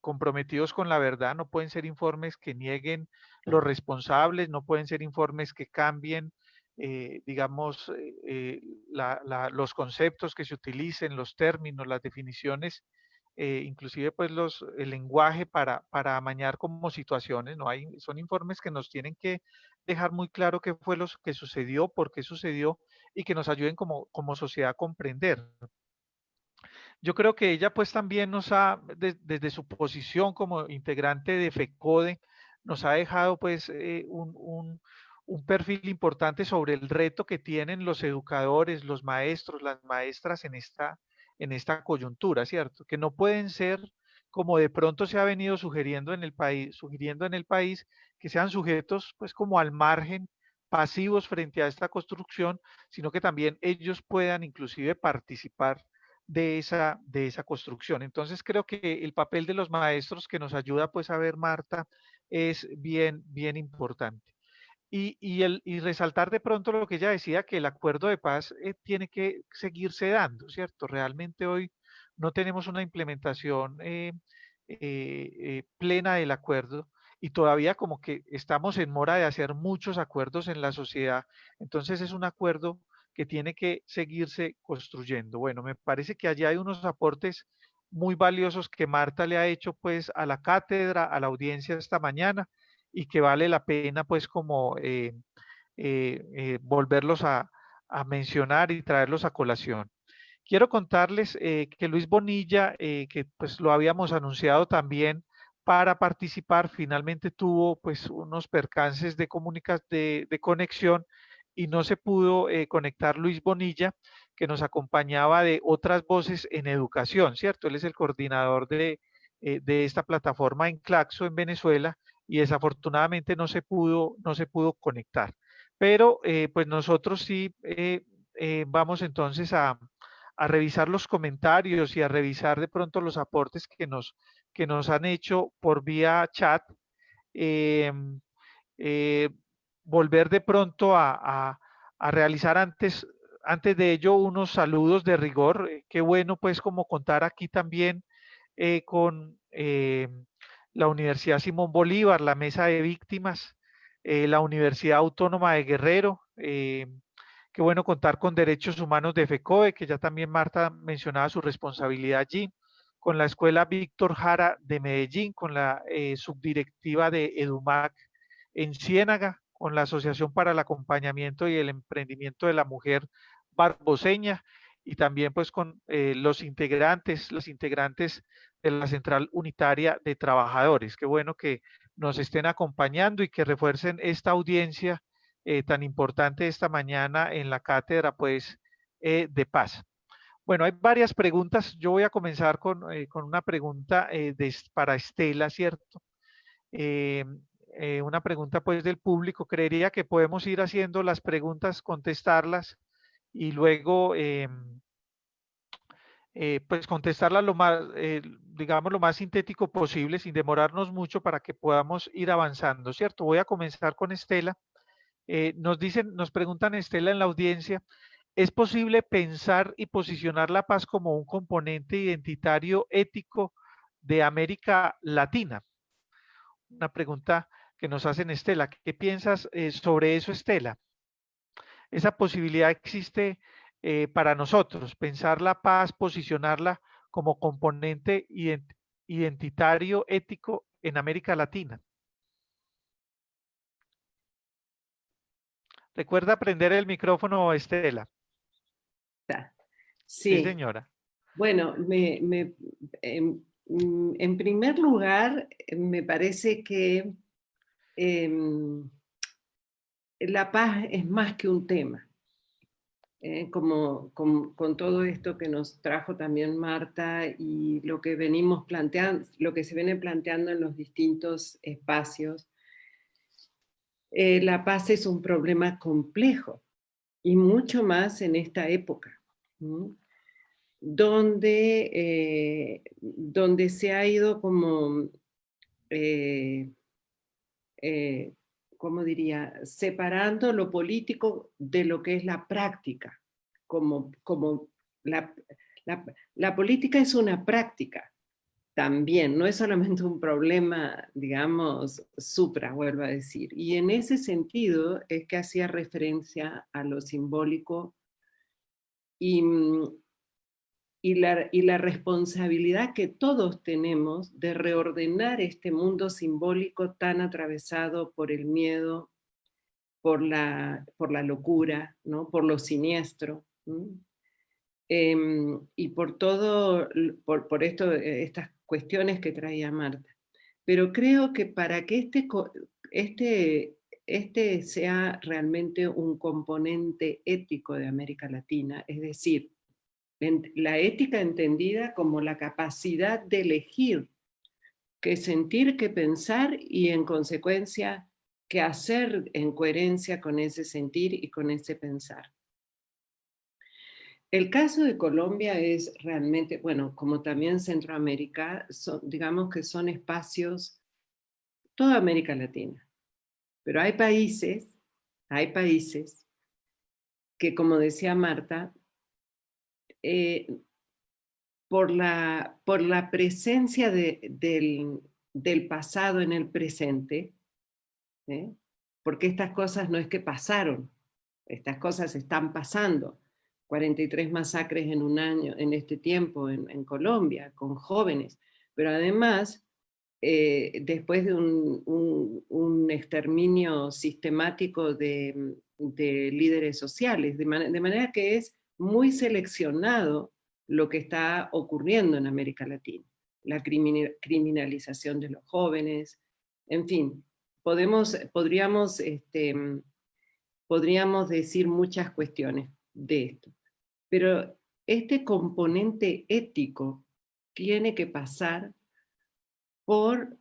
comprometidos con la verdad, no pueden ser informes que nieguen los responsables, no pueden ser informes que cambien, digamos, los conceptos que se utilicen, los términos, las definiciones, inclusive pues el lenguaje para amañar como situaciones, ¿no? Son informes que nos tienen que dejar muy claro qué fue lo que sucedió, por qué sucedió y que nos ayuden como sociedad a comprender. Yo creo que ella pues también desde su posición como integrante de FECODE, nos ha dejado pues un perfil importante sobre el reto que tienen los educadores, los maestros, las maestras en esta coyuntura, ¿cierto? Que no pueden ser, como de pronto se ha venido sugiriendo en el país, que sean sujetos pues como al margen, pasivos frente a esta construcción, sino que también ellos puedan inclusive participar de esa construcción. Entonces creo que el papel de los maestros que nos ayuda pues a ver Marta es bien importante. Y resaltar de pronto lo que ella decía, que el acuerdo de paz tiene que seguirse dando, ¿cierto? Realmente hoy no tenemos una implementación plena del acuerdo y todavía como que estamos en mora de hacer muchos acuerdos en la sociedad. Entonces es un acuerdo que tiene que seguirse construyendo. Bueno, me parece que allí hay unos aportes muy valiosos que Marta le ha hecho pues a la cátedra, a la audiencia esta mañana y que vale la pena pues como volverlos a mencionar y traerlos a colación. Quiero contarles que Luis Bonilla, que pues lo habíamos anunciado también para participar, finalmente tuvo pues unos percances de conexión y no se pudo conectar Luis Bonilla, que nos acompañaba de otras voces en educación, ¿cierto? Él es el coordinador de esta plataforma en Claxo, en Venezuela, y desafortunadamente no se pudo conectar. Pero pues nosotros sí vamos entonces a revisar los comentarios y a revisar de pronto los aportes que nos han hecho por vía chat. Eh, volver de pronto a realizar antes de ello unos saludos de rigor. Qué bueno pues como contar aquí también con la Universidad Simón Bolívar, la Mesa de Víctimas, la Universidad Autónoma de Guerrero. Qué bueno contar con Derechos Humanos de FECODE, que ya también Marta mencionaba su responsabilidad allí, con la Escuela Víctor Jara de Medellín, con la subdirectiva de EDUMAC en Ciénaga, con la Asociación para el Acompañamiento y el Emprendimiento de la Mujer Barboseña, y también pues con las integrantes de la Central Unitaria de Trabajadores. Qué bueno que nos estén acompañando y que refuercen esta audiencia tan importante esta mañana en la cátedra pues de paz. Bueno, hay varias preguntas. Yo voy a comenzar con una pregunta para Estela, ¿cierto? Una pregunta pues del público. Creería que podemos ir haciendo las preguntas, contestarlas y luego pues contestarlas lo más, digamos, lo más sintético posible, sin demorarnos mucho para que podamos ir avanzando, ¿cierto? Voy a comenzar con Estela. Nos preguntan Estela en la audiencia, ¿es posible pensar y posicionar la paz como un componente identitario ético de América Latina? Una pregunta que nos hacen Estela. ¿Qué piensas sobre eso, Estela? Esa posibilidad existe para nosotros, pensar la paz, posicionarla como componente identitario ético en América Latina. Recuerda prender el micrófono, Estela. Sí, Sí, señora. bueno, en primer lugar, me parece que la paz es más que un tema. Con todo esto que nos trajo también Marta y lo que venimos planteando, lo que se viene planteando en los distintos espacios, la paz es un problema complejo y mucho más en esta época, ¿no? Donde se ha ido como, ¿cómo diría?, separando lo político de lo que es la práctica, como la, la política es una práctica también, no es solamente un problema, digamos, supra, vuelvo a decir. Y en ese sentido es que hacía referencia a lo simbólico y, y la responsabilidad que todos tenemos de reordenar este mundo simbólico tan atravesado por el miedo, por la locura, ¿no? Por lo siniestro, ¿no? Y por todo, por esto, estas cuestiones que traía Marta. Pero creo que para que este sea realmente un componente ético de América Latina, es decir, la ética entendida como la capacidad de elegir qué sentir, qué pensar y en consecuencia qué hacer en coherencia con ese sentir y con ese pensar. El caso de Colombia es realmente, bueno, como también Centroamérica, digamos que son espacios, toda América Latina, pero hay países que, como decía Marta, por la presencia del pasado en el presente, porque estas cosas no es que pasaron, estas cosas están pasando. 43 masacres en un año, en este tiempo, en Colombia, con jóvenes, pero además, después de un exterminio sistemático de líderes sociales, de manera que es muy seleccionado lo que está ocurriendo en América Latina, la criminalización de los jóvenes, en fin, podríamos decir muchas cuestiones de esto, pero este componente ético tiene que pasar por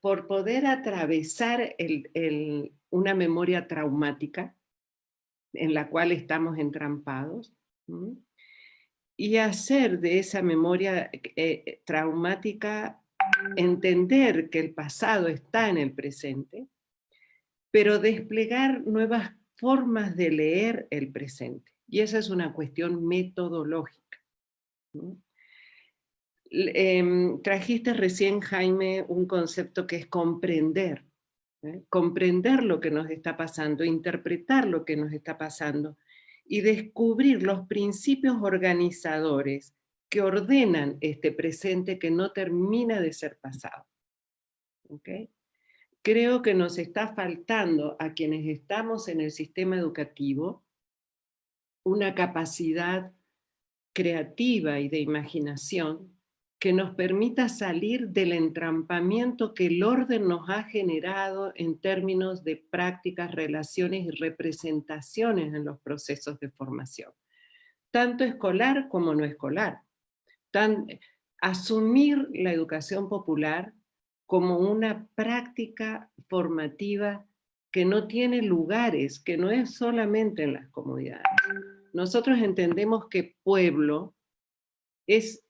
poder atravesar una memoria traumática en la cual estamos entrampados, ¿sí? Y hacer de esa memoria traumática entender que el pasado está en el presente, pero desplegar nuevas formas de leer el presente. Y esa es una cuestión metodológica, ¿no? Trajiste recién, Jaime, un concepto que es comprender, ¿eh? Comprender lo que nos está pasando, interpretar lo que nos está pasando y descubrir los principios organizadores que ordenan este presente que no termina de ser pasado. ¿Okay? Creo que nos está faltando a quienes estamos en el sistema educativo una capacidad creativa y de imaginación que nos permita salir del entrampamiento que el orden nos ha generado en términos de prácticas, relaciones y representaciones en los procesos de formación, tanto escolar como no escolar. Asumir la educación popular como una práctica formativa que no tiene lugares, que no es solamente en las comunidades. Nosotros entendemos que pueblo es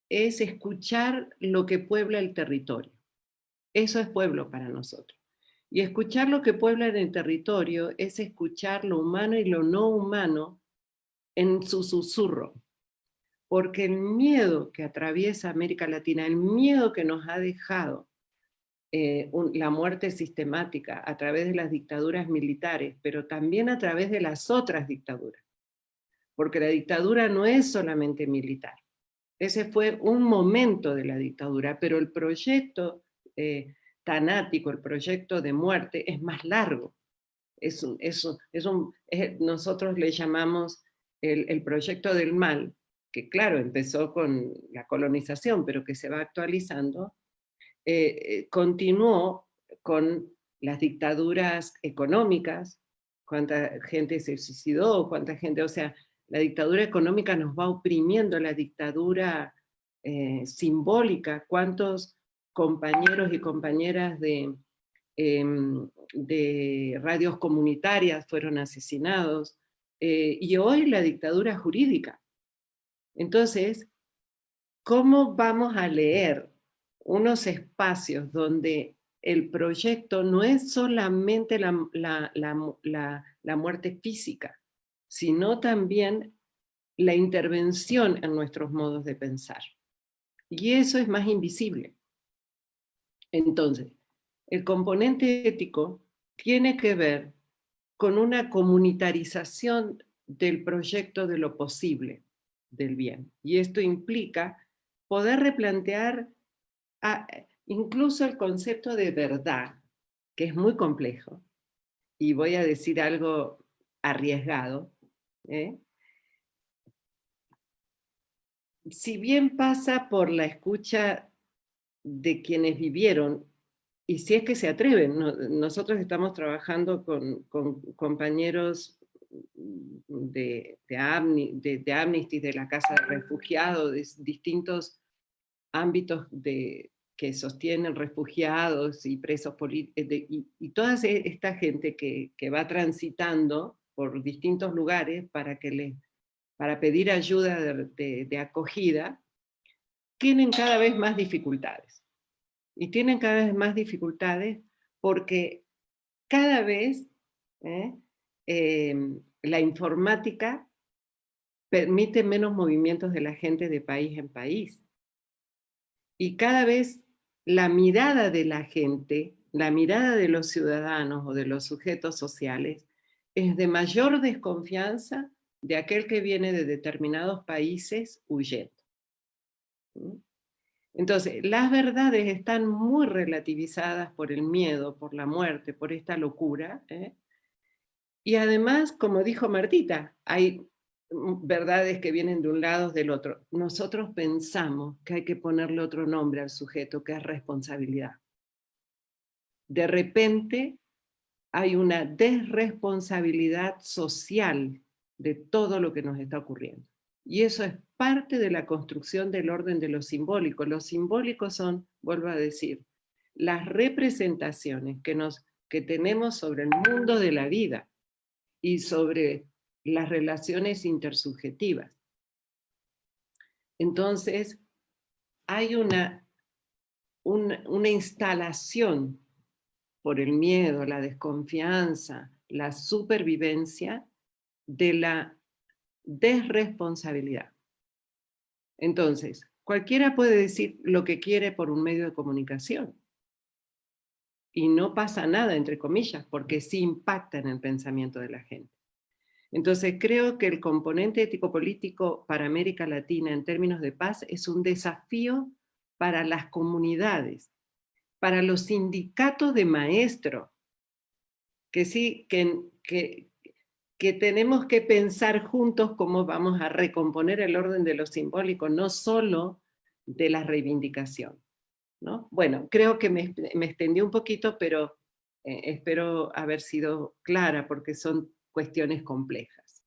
escuchar lo que puebla el territorio. Eso es pueblo para nosotros. Y escuchar lo que puebla en el territorio es escuchar lo humano y lo no humano en su susurro. Porque el miedo que atraviesa América Latina, el miedo que nos ha dejado la muerte sistemática a través de las dictaduras militares, pero también a través de las otras dictaduras. Porque la dictadura no es solamente militar. Ese fue un momento de la dictadura, pero el proyecto tanático, el proyecto de muerte, es más largo. Nosotros le llamamos el proyecto del mal, que claro, empezó con la colonización, pero que se va actualizando, continuó con las dictaduras económicas, cuánta gente se suicidó, cuánta gente, o sea, la dictadura económica nos va oprimiendo, la dictadura simbólica, cuántos compañeros y compañeras de radios comunitarias fueron asesinados, y hoy la dictadura jurídica. Entonces, ¿cómo vamos a leer unos espacios donde el proyecto no es solamente la muerte física, sino también la intervención en nuestros modos de pensar? Y eso es más invisible. Entonces, el componente ético tiene que ver con una comunitarización del proyecto de lo posible, del bien. Y esto implica poder replantear incluso el concepto de verdad, que es muy complejo, y voy a decir algo arriesgado, si bien pasa por la escucha de quienes vivieron, y si es que se atreven, nosotros estamos trabajando con compañeros de Amnesty, de la Casa de Refugiados, de distintos ámbitos que sostienen refugiados y presos políticos, y toda esta gente que va transitando por distintos lugares para pedir ayuda de acogida, tienen cada vez más dificultades. Y tienen cada vez más dificultades porque cada vez la informática permite menos movimientos de la gente de país en país. Y cada vez la mirada de la gente, la mirada de los ciudadanos o de los sujetos sociales, es de mayor desconfianza de aquel que viene de determinados países huyendo. Entonces, las verdades están muy relativizadas por el miedo, por la muerte, por esta locura. Y además, como dijo Martita, hay verdades que vienen de un lado o del otro. Nosotros pensamos que hay que ponerle otro nombre al sujeto, que es responsabilidad. De repente hay una desresponsabilidad social de todo lo que nos está ocurriendo. Y eso es parte de la construcción del orden de lo simbólico. Los simbólicos son, vuelvo a decir, las representaciones que tenemos sobre el mundo de la vida y sobre las relaciones intersubjetivas. Entonces, hay una una instalación por el miedo, la desconfianza, la supervivencia de la desresponsabilidad. Entonces, cualquiera puede decir lo que quiere por un medio de comunicación y no pasa nada, entre comillas, porque sí impacta en el pensamiento de la gente. Entonces, creo que el componente ético-político para América Latina en términos de paz es un desafío para las comunidades, para los sindicatos de maestros, que sí, que tenemos que pensar juntos cómo vamos a recomponer el orden de lo simbólico, no solo de la reivindicación, ¿no? Bueno, creo que me extendí un poquito, pero espero haber sido clara porque son cuestiones complejas.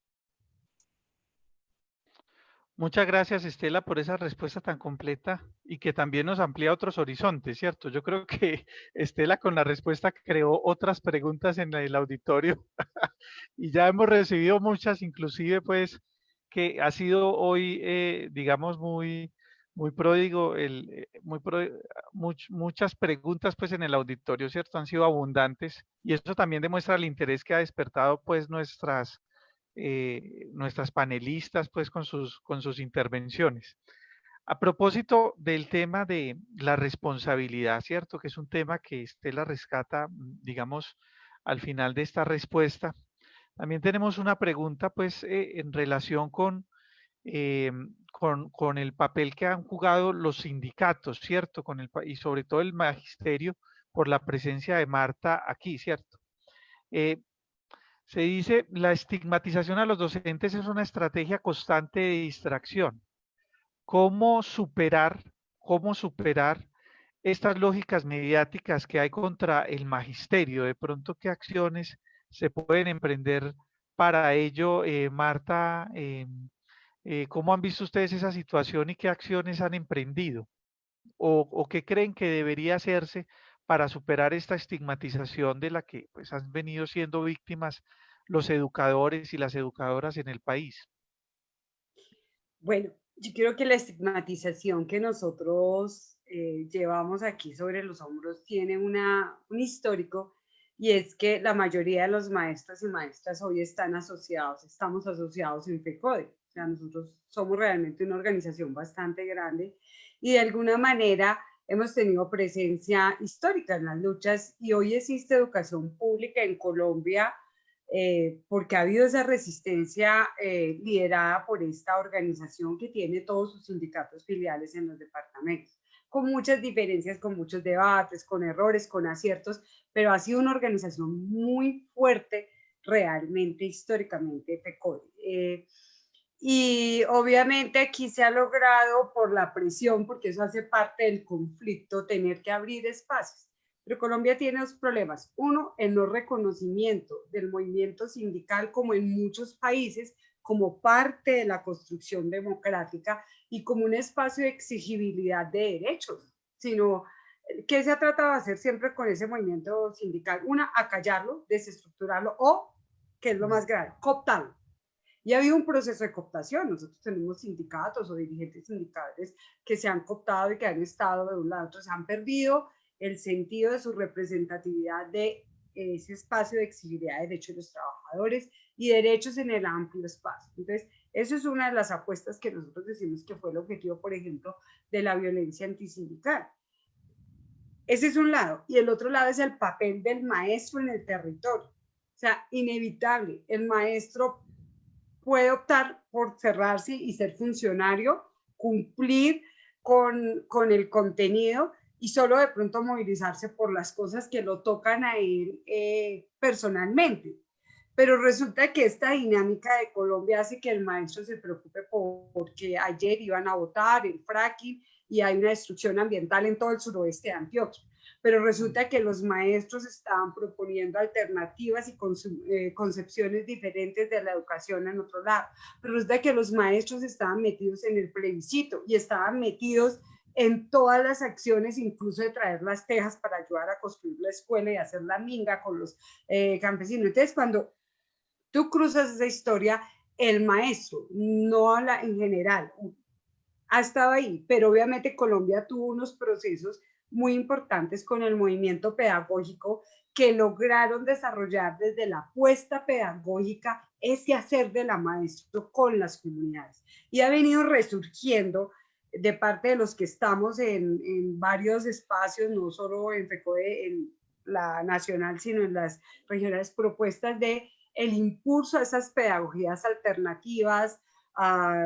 Muchas gracias, Estela, por esa respuesta tan completa y que también nos amplía otros horizontes, ¿cierto? Yo creo que Estela con la respuesta creó otras preguntas en el auditorio y ya hemos recibido muchas, inclusive pues que ha sido hoy, digamos, muy pródigo, muchas preguntas pues en el auditorio, ¿cierto? Han sido abundantes y eso también demuestra el interés que ha despertado pues nuestras panelistas pues con sus intervenciones. A propósito del tema de la responsabilidad, ¿cierto? Que es un tema que Estela rescata, digamos, al final de esta respuesta. También tenemos una pregunta pues en relación con el papel que han jugado los sindicatos, ¿cierto? Y sobre todo el magisterio por la presencia de Marta aquí, ¿cierto? Se dice, la estigmatización a los docentes es una estrategia constante de distracción. ¿Cómo superar estas lógicas mediáticas que hay contra el magisterio? De pronto, ¿qué acciones se pueden emprender para ello? Marta, ¿cómo han visto ustedes esa situación y qué acciones han emprendido? ¿O qué creen que debería hacerse para superar esta estigmatización de la que pues, han venido siendo víctimas los educadores y las educadoras en el país? Bueno, yo creo que la estigmatización que nosotros llevamos aquí sobre los hombros tiene un histórico, y es que la mayoría de los maestros y maestras hoy estamos asociados en FECODE. O sea, nosotros somos realmente una organización bastante grande y de alguna manera hemos tenido presencia histórica en las luchas, y hoy existe educación pública en Colombia porque ha habido esa resistencia liderada por esta organización que tiene todos sus sindicatos filiales en los departamentos, con muchas diferencias, con muchos debates, con errores, con aciertos, pero ha sido una organización muy fuerte realmente históricamente FECODE. Y obviamente aquí se ha logrado por la presión, porque eso hace parte del conflicto, tener que abrir espacios. Pero Colombia tiene dos problemas. Uno, el no reconocimiento del movimiento sindical, como en muchos países, como parte de la construcción democrática y como un espacio de exigibilidad de derechos, sino ¿qué se ha tratado de hacer siempre con ese movimiento sindical? Una, acallarlo, desestructurarlo o, que es lo más grave, cooptarlo. Y ha habido un proceso de cooptación. Nosotros tenemos sindicatos o dirigentes sindicales que se han cooptado y que han estado de un lado, otros han perdido el sentido de su representatividad de ese espacio de exigibilidad de derechos de los trabajadores y derechos en el amplio espacio. Entonces, eso es una de las apuestas que nosotros decimos que fue el objetivo, por ejemplo, de la violencia antisindical. Ese es un lado. Y el otro lado es el papel del maestro en el territorio. O sea, inevitable. El maestro puede optar por cerrarse y ser funcionario, cumplir con el contenido y solo de pronto movilizarse por las cosas que lo tocan a él personalmente. Pero resulta que esta dinámica de Colombia hace que el maestro se preocupe porque ayer iban a votar el fracking y hay una destrucción ambiental en todo el suroeste de Antioquia. Pero resulta que los maestros estaban proponiendo alternativas y concepciones diferentes de la educación en otro lado. Pero resulta que los maestros estaban metidos en el plebiscito y estaban metidos en todas las acciones, incluso de traer las tejas para ayudar a construir la escuela y hacer la minga con los campesinos. Entonces, cuando tú cruzas esa historia, el maestro, no en general, ha estado ahí, pero obviamente Colombia tuvo unos procesos muy importantes con el movimiento pedagógico que lograron desarrollar desde la apuesta pedagógica ese hacer de la maestro con las comunidades. Y ha venido resurgiendo de parte de los que estamos en varios espacios, no solo en FECODE, en la nacional, sino en las regionales, propuestas de el impulso a esas pedagogías alternativas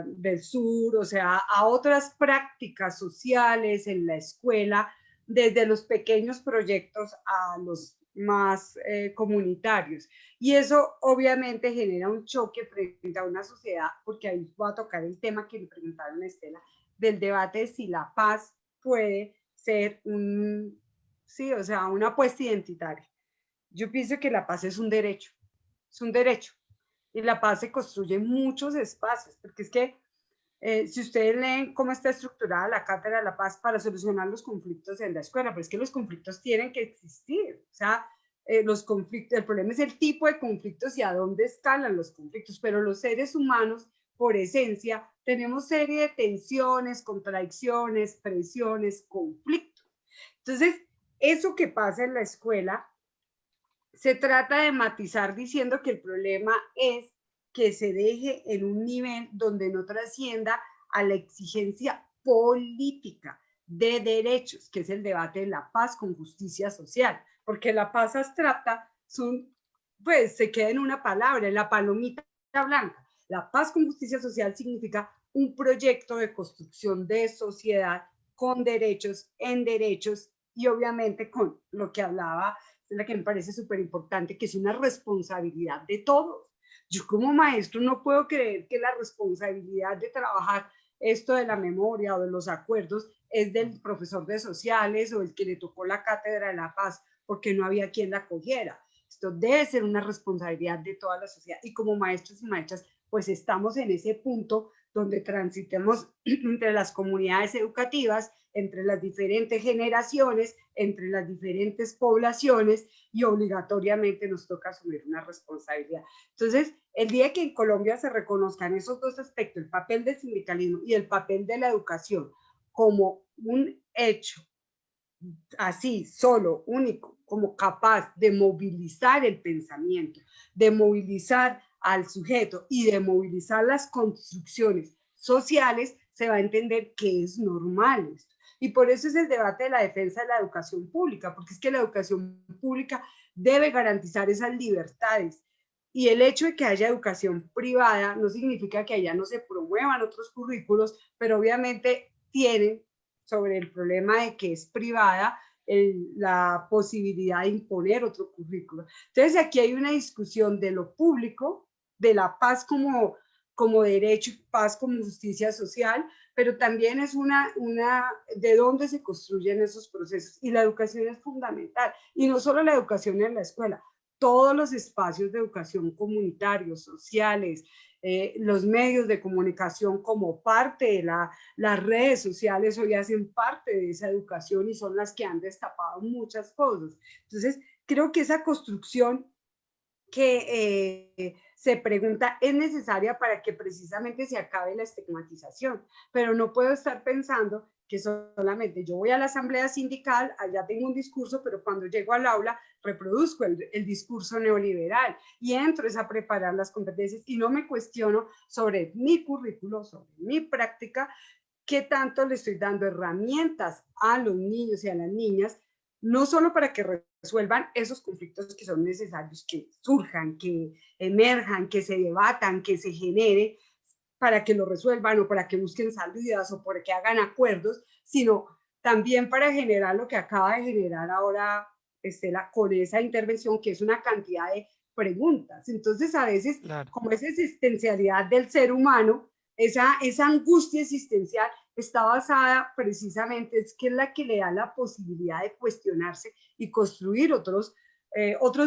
del sur, o sea, a otras prácticas sociales en la escuela, desde los pequeños proyectos a los más comunitarios. Y eso obviamente genera un choque frente a una sociedad, porque ahí voy a tocar el tema que le preguntaron a Estela, del debate de si la paz puede ser sí, o sea, una apuesta identitaria. Yo pienso que la paz es un derecho, y la paz se construye en muchos espacios, porque es que si ustedes leen cómo está estructurada la Cátedra de la Paz para solucionar los conflictos en la escuela, pero es que los conflictos tienen que existir, o sea, los conflictos, el problema es el tipo de conflictos y a dónde escalan los conflictos, pero los seres humanos, por esencia, tenemos serie de tensiones, contradicciones, presiones, conflictos. Entonces, eso que pasa en la escuela se trata de matizar diciendo que el problema es que se deje en un nivel donde no trascienda a la exigencia política de derechos, que es el debate de la paz con justicia social, porque la paz abstracta pues se queda en una palabra, en la palomita blanca. La paz con justicia social significa un proyecto de construcción de sociedad con derechos, en derechos y obviamente con lo que hablaba, es la que me parece súper importante, que es una responsabilidad de todos. Yo como maestro no puedo creer que la responsabilidad de trabajar esto de la memoria o de los acuerdos es del profesor de sociales o el que le tocó la cátedra de la paz porque no había quien la cogiera. Esto debe ser una responsabilidad de toda la sociedad y como maestros y maestras pues estamos en ese punto donde transitemos entre las comunidades educativas, entre las diferentes generaciones, entre las diferentes poblaciones y obligatoriamente nos toca asumir una responsabilidad. Entonces, el día que en Colombia se reconozcan esos dos aspectos, el papel del sindicalismo y el papel de la educación como un hecho así, solo, único, como capaz de movilizar el pensamiento, de movilizar al sujeto y de movilizar las construcciones sociales, se va a entender que es normal esto. Y por eso es el debate de la defensa de la educación pública, porque es que la educación pública debe garantizar esas libertades. Y el hecho de que haya educación privada no significa que allá no se promuevan otros currículos, pero obviamente tienen sobre el problema de que es privada la posibilidad de imponer otro currículo. Entonces aquí hay una discusión de lo público, de la paz como derecho, paz como justicia social, pero también es de dónde se construyen esos procesos. Y la educación es fundamental. Y no solo la educación en la escuela, todos los espacios de educación comunitarios, sociales, los medios de comunicación como parte de las redes sociales hoy hacen parte de esa educación y son las que han destapado muchas cosas. Entonces, creo que esa construcción que se pregunta es necesaria para que precisamente se acabe la estigmatización, pero no puedo estar pensando que solamente yo voy a la asamblea sindical, allá tengo un discurso, pero cuando llego al aula reproduzco el discurso neoliberal y entro a preparar las competencias y no me cuestiono sobre mi currículo, sobre mi práctica, qué tanto le estoy dando herramientas a los niños y a las niñas, no solo para que resuelvan esos conflictos que son necesarios que surjan, que emerjan, que se debatan, que se genere, para que lo resuelvan o para que busquen salidas o para que hagan acuerdos, sino también para generar lo que acaba de generar ahora Estela con esa intervención, que es una cantidad de preguntas. Entonces, a veces, Claro. como esa existencialidad del ser humano, esa angustia existencial está basada precisamente, es que es la que le da la posibilidad de cuestionarse y construir otros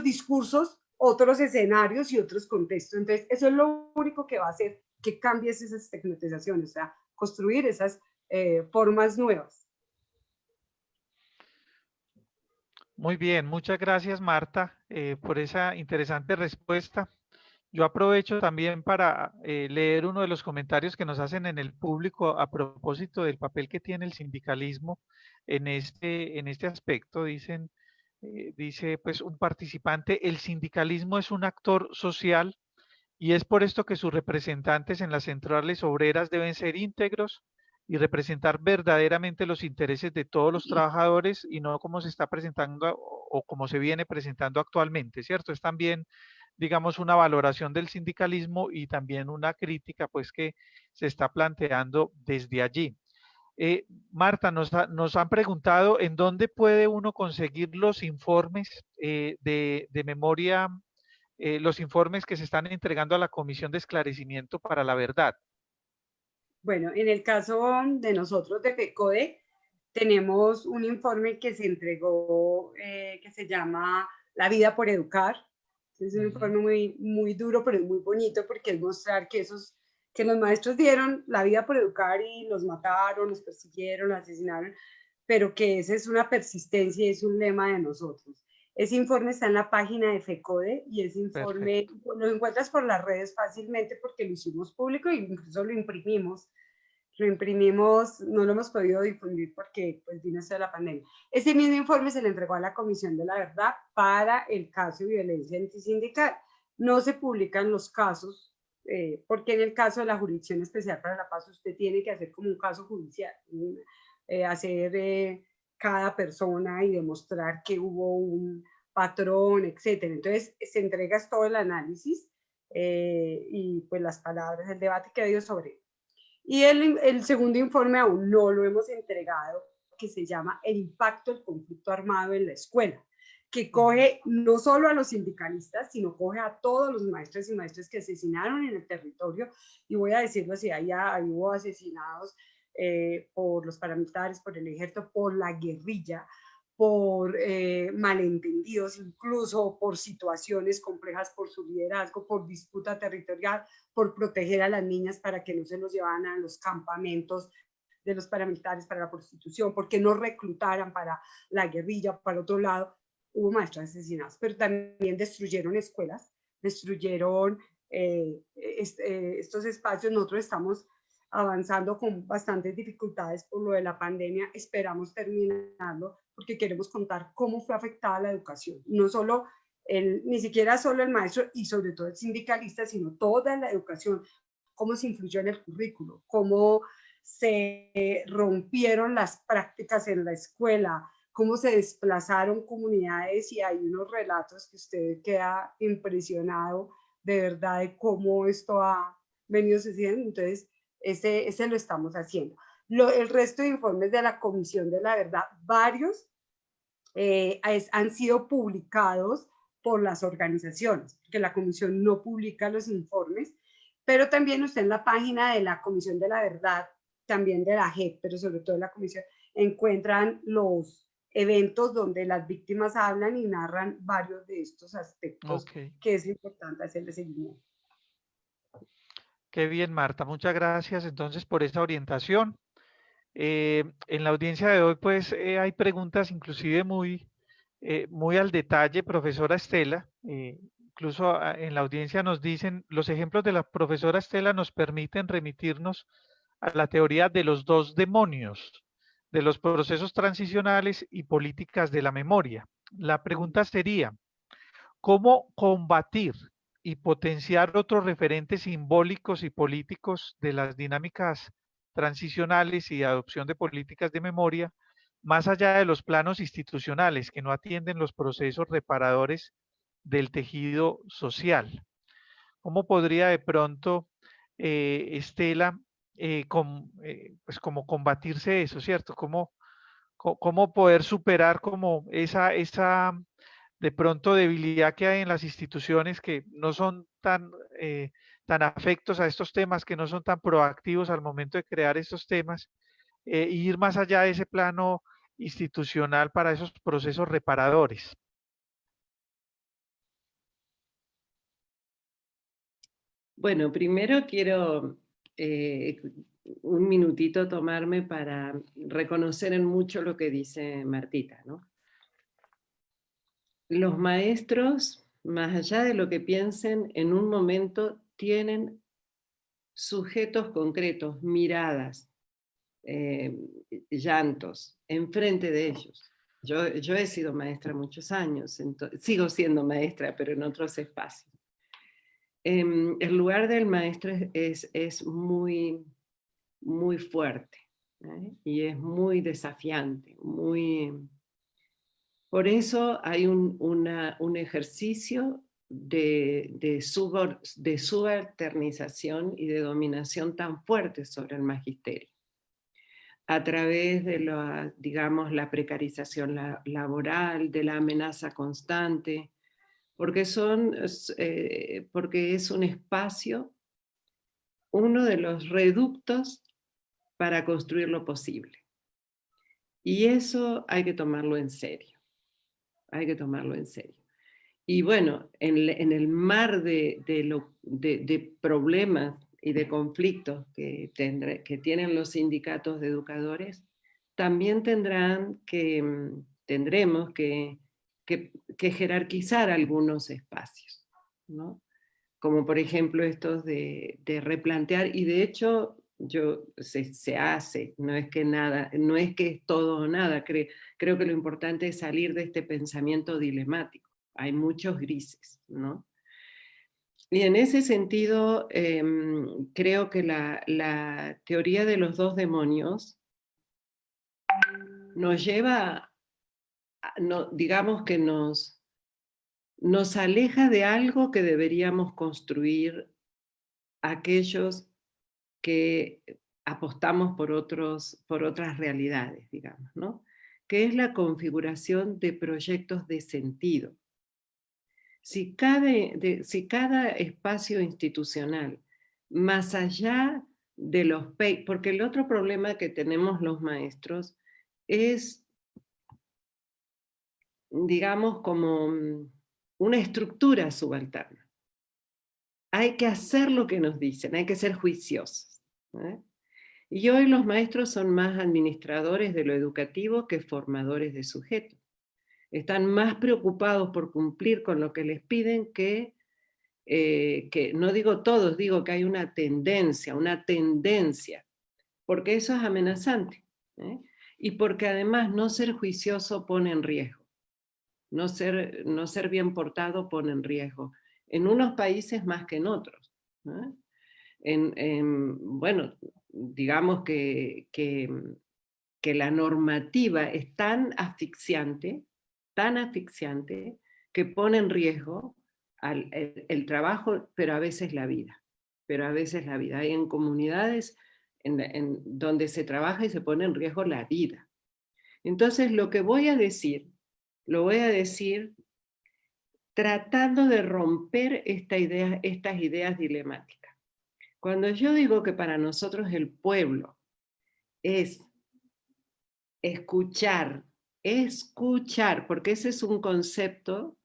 discursos, otros escenarios y otros contextos. Entonces, eso es lo único que va a hacer que cambies esas tecnologizaciones, o sea, construir esas formas nuevas. Muy bien, muchas gracias Marta por esa interesante respuesta. Yo aprovecho también para leer uno de los comentarios que nos hacen en el público a propósito del papel que tiene el sindicalismo en este aspecto. Dice pues un participante, el sindicalismo es un actor social y es por esto que sus representantes en las centrales obreras deben ser íntegros y representar verdaderamente los intereses de todos los trabajadores y no como se está presentando o como se viene presentando actualmente, ¿cierto? Es también, digamos, una valoración del sindicalismo y también una crítica, pues, que se está planteando desde allí. Marta, nos han preguntado en dónde puede uno conseguir los informes de memoria, los informes que se están entregando a la Comisión de Esclarecimiento para la Verdad. Bueno, en el caso de nosotros de FECODE, tenemos un informe que se entregó que se llama La vida por educar. Es un informe muy, muy duro, pero es muy bonito porque es mostrar que que los maestros dieron la vida por educar y los mataron, los persiguieron, los asesinaron, pero que esa es una persistencia y es un lema de nosotros. Ese informe está en la página de FECODE y ese informe lo encuentras por las redes fácilmente porque lo hicimos público e incluso lo imprimimos. Lo imprimimos, no lo hemos podido difundir porque pues vino esto de la pandemia. Ese mismo informe se le entregó a la Comisión de la Verdad para el caso de violencia antisindical. No se publican los casos porque en el caso de la Jurisdicción Especial para la Paz usted tiene que hacer como un caso judicial, hacer cada persona y demostrar que hubo un patrón, etcétera. Entonces se entrega todo el análisis y pues las palabras, el debate que ha habido sobre. Y el segundo informe aún no lo hemos entregado, que se llama El impacto del conflicto armado en la escuela, que coge no solo a los sindicalistas, sino coge a todos los maestros y maestras que asesinaron en el territorio. Y voy a decirlo así, ahí hubo asesinados por los paramilitares, por el ejército, por la guerrilla, por malentendidos, incluso por situaciones complejas, por su liderazgo, por disputa territorial, por proteger a las niñas para que no se los llevaran a los campamentos de los paramilitares para la prostitución, porque no reclutaran para la guerrilla, para otro lado. Hubo maestros asesinados, pero también destruyeron escuelas, destruyeron estos espacios. Nosotros estamos avanzando con bastantes dificultades por lo de la pandemia. Esperamos terminarlo porque queremos contar cómo fue afectada la educación. No solo ni siquiera solo el maestro y sobre todo el sindicalista, sino toda la educación, cómo se influyó en el currículo, cómo se rompieron las prácticas en la escuela, cómo se desplazaron comunidades, y hay unos relatos que usted queda impresionado de verdad de cómo esto ha venido sucediendo. Entonces, ese lo estamos haciendo. El resto de informes de la Comisión de la Verdad, varios han sido publicados por las organizaciones, porque la Comisión no publica los informes, pero también usted en la página de la Comisión de la Verdad, también de la JEP, pero sobre todo de la Comisión, encuentran los eventos donde las víctimas hablan y narran varios de estos aspectos que es importante hacerle seguimiento. Qué bien, Marta. Muchas gracias entonces por esa orientación. En la audiencia de hoy, pues hay preguntas inclusive muy al detalle, profesora Estela. Incluso en la audiencia nos dicen, los ejemplos de la profesora Estela nos permiten remitirnos a la teoría de los dos demonios, de los procesos transicionales y políticas de la memoria. La pregunta sería, ¿cómo combatir y potenciar otros referentes simbólicos y políticos de las dinámicas transicionales y adopción de políticas de memoria, más allá de los planos institucionales que no atienden los procesos reparadores del tejido social? ¿Cómo podría de pronto, Estela, pues como combatirse eso, ¿cierto? ¿Cómo poder superar como esa de pronto debilidad que hay en las instituciones que no son tan afectos a estos temas, que no son tan proactivos al momento de crear estos temas, e ir más allá de ese plano institucional para esos procesos reparadores? Bueno, primero quiero un minutito tomarme para reconocer en mucho lo que dice Martita, ¿no? Los maestros más allá de lo que piensen, en un momento tienen sujetos concretos, miradas, llantos, enfrente de ellos. Yo he sido maestra muchos años, sigo siendo maestra, pero en otros espacios. El lugar del maestro es muy, muy fuerte, ¿eh? Y es muy desafiante, muy... Por eso hay un ejercicio de subalternización y de dominación tan fuerte sobre el magisterio, a través de digamos, la precarización laboral, de la amenaza constante, porque es un espacio, uno de los reductos para construir lo posible. Y eso hay que tomarlo en serio, hay que tomarlo en serio. Y bueno, en el mar de problemas y de conflictos que tienen los sindicatos de educadores, también tendremos que jerarquizar algunos espacios, ¿no? Como por ejemplo estos de replantear, y de hecho se hace, no es que es todo o nada, creo que lo importante es salir de este pensamiento dilemático. Hay muchos grises, ¿no? Y en ese sentido, creo que la teoría de los dos demonios nos lleva, digamos que nos aleja de algo que deberíamos construir aquellos que apostamos por otras realidades, digamos, ¿no? Que es la configuración de proyectos de sentido. Si cada espacio institucional, más allá de porque el otro problema que tenemos los maestros es, digamos, como una estructura subalterna. Hay que hacer lo que nos dicen, hay que ser juiciosos, ¿eh? Y hoy los maestros son más administradores de lo educativo que formadores de sujetos. Están más preocupados por cumplir con lo que les piden que no digo todos, digo que hay una tendencia, porque eso es amenazante, ¿eh? Y porque además no ser juicioso pone en riesgo, no ser bien portado pone en riesgo, en unos países más que en otros, ¿eh? Bueno, digamos que la normativa es tan asfixiante, que pone en riesgo el trabajo, pero a veces la vida. Hay en comunidades donde se trabaja y se pone en riesgo la vida. Entonces lo que voy a decir, lo voy a decir tratando de romper estas ideas dilemáticas. Cuando yo digo que para nosotros el pueblo es escuchar, porque ese es un concepto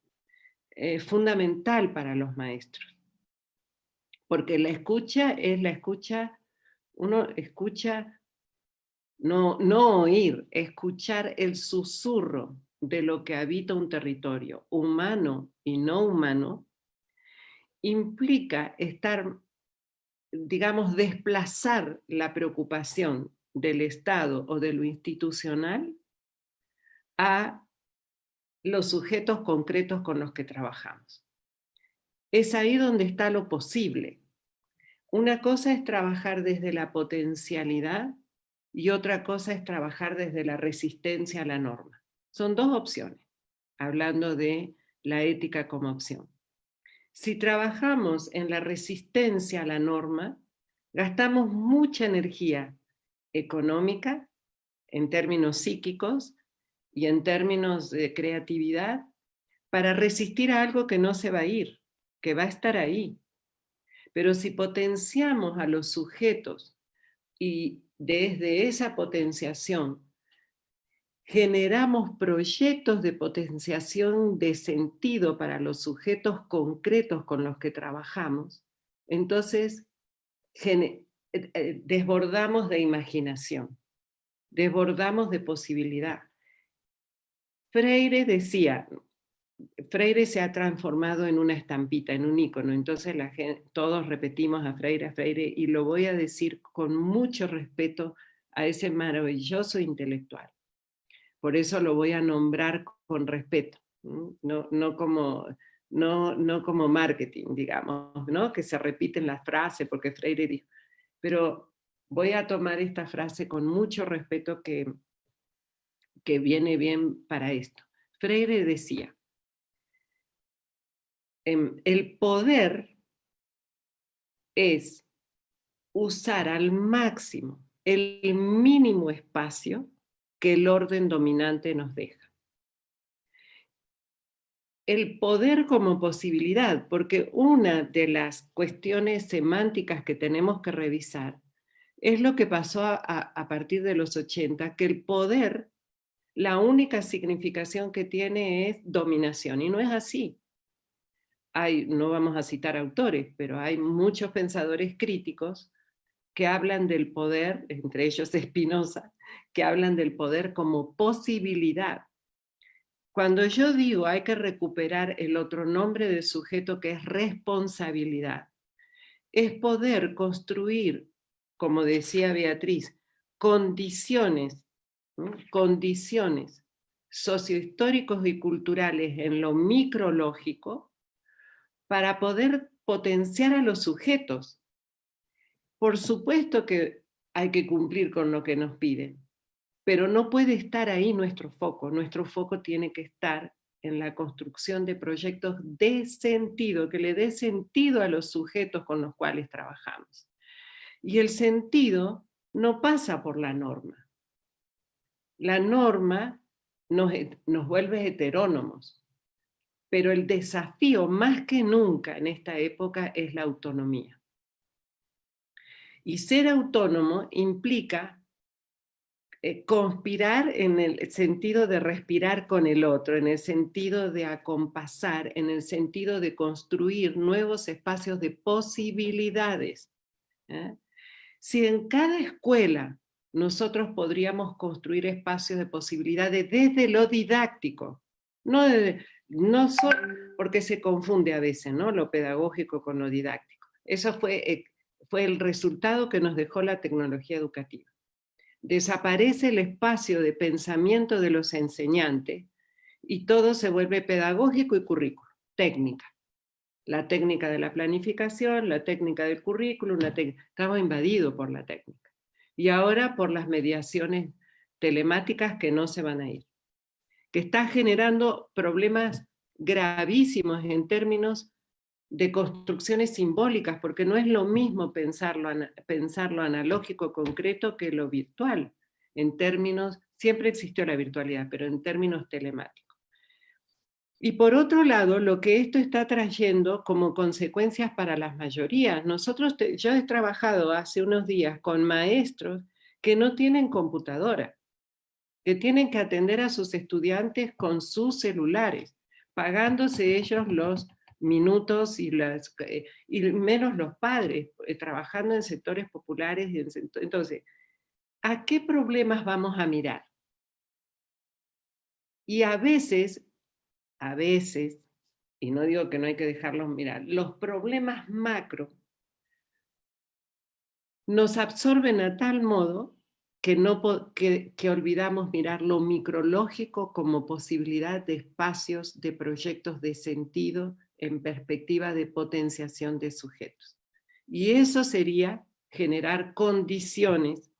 fundamental para los maestros. Porque la escucha es la escucha, uno escucha, no oír, escuchar el susurro de lo que habita un territorio, humano y no humano, implica digamos, desplazar la preocupación del Estado o de lo institucional a los sujetos concretos con los que trabajamos. Es ahí donde está lo posible. Una cosa es trabajar desde la potencialidad y otra cosa es trabajar desde la resistencia a la norma. Son dos opciones, hablando de la ética como opción. Si trabajamos en la resistencia a la norma, gastamos mucha energía económica, en términos psíquicos y en términos de creatividad, para resistir a algo que no se va a ir, que va a estar ahí. Pero si potenciamos a los sujetos y desde esa potenciación generamos proyectos de potenciación de sentido para los sujetos concretos con los que trabajamos, entonces desbordamos de imaginación, desbordamos de posibilidad. Freire decía, Freire se ha transformado en una estampita, en un ícono, entonces todos repetimos a Freire, y lo voy a decir con mucho respeto a ese maravilloso intelectual. Por eso lo voy a nombrar con respeto, no como marketing, digamos, ¿no? Que se repiten las frases porque Freire dijo. Pero voy a tomar esta frase con mucho respeto que viene bien para esto. Freire decía, el poder es usar al máximo el mínimo espacio que el orden dominante nos deja. El poder como posibilidad, porque una de las cuestiones semánticas que tenemos que revisar es lo que pasó a partir de los 80, que el poder, la única significación que tiene es dominación, y no es así. No vamos a citar autores, pero hay muchos pensadores críticos que hablan del poder, entre ellos Spinoza, que hablan del poder como posibilidad. Cuando yo digo hay que recuperar el otro nombre del sujeto que es responsabilidad, es poder construir, como decía Beatriz, condiciones sociohistóricos y culturales en lo micrológico para poder potenciar a los sujetos. Por supuesto que hay que cumplir con lo que nos piden, pero no puede estar ahí nuestro foco tiene que estar en la construcción de proyectos de sentido, que le dé sentido a los sujetos con los cuales trabajamos. Y el sentido no pasa por la norma. La norma nos vuelve heterónomos, pero el desafío más que nunca en esta época es la autonomía. Y ser autónomo implica conspirar en el sentido de respirar con el otro, en el sentido de acompasar, en el sentido de construir nuevos espacios de posibilidades. Si en cada escuela nosotros podríamos construir espacios de posibilidades desde lo didáctico, no solo porque se confunde a veces, ¿no? Lo pedagógico con lo didáctico. Eso fue el resultado que nos dejó la tecnología educativa. Desaparece el espacio de pensamiento de los enseñantes y todo se vuelve pedagógico y currículo, técnica. La técnica de la planificación, la técnica del currículum, estaba invadido por la técnica. Y ahora por las mediaciones telemáticas que no se van a ir. Que está generando problemas gravísimos en términos de construcciones simbólicas, porque no es lo mismo pensarlo analógico concreto que lo virtual. En términos, siempre existió la virtualidad, pero en términos telemáticos. Y por otro lado, lo que esto está trayendo como consecuencias para las mayorías. Yo he trabajado hace unos días con maestros que no tienen computadora, que tienen que atender a sus estudiantes con sus celulares, pagándose ellos los minutos y menos los padres, trabajando en sectores populares. Entonces, ¿a qué problemas vamos a mirar? Y a veces, y no digo que no hay que dejarlos mirar, los problemas macro nos absorben a tal modo que olvidamos mirar lo micrológico como posibilidad de espacios, de proyectos de sentido en perspectiva de potenciación de sujetos. Y eso sería generar condiciones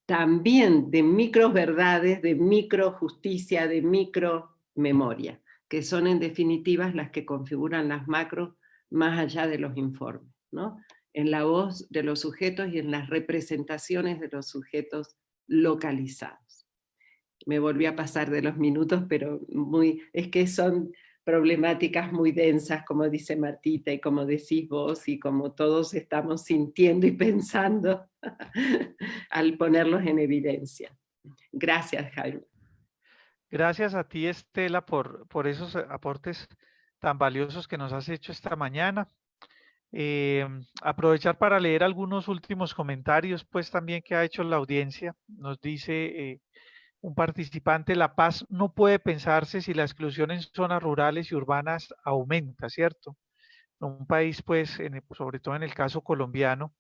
también de microverdades, de microjusticia, de micromemoria, que son en definitiva las que configuran las macros más allá de los informes, ¿no? En la voz de los sujetos y en las representaciones de los sujetos localizados. Me volví a pasar de los minutos, pero es que son problemáticas muy densas, como dice Martita, y como decís vos, y como todos estamos sintiendo y pensando al ponerlos en evidencia. Gracias, Jaime. Gracias a ti, Estela, por esos aportes tan valiosos que nos has hecho esta mañana. Aprovechar para leer algunos últimos comentarios, pues también que ha hecho la audiencia. Nos dice un participante, la paz no puede pensarse si la exclusión en zonas rurales y urbanas aumenta, ¿cierto? Un país, pues, sobre todo en el caso colombiano,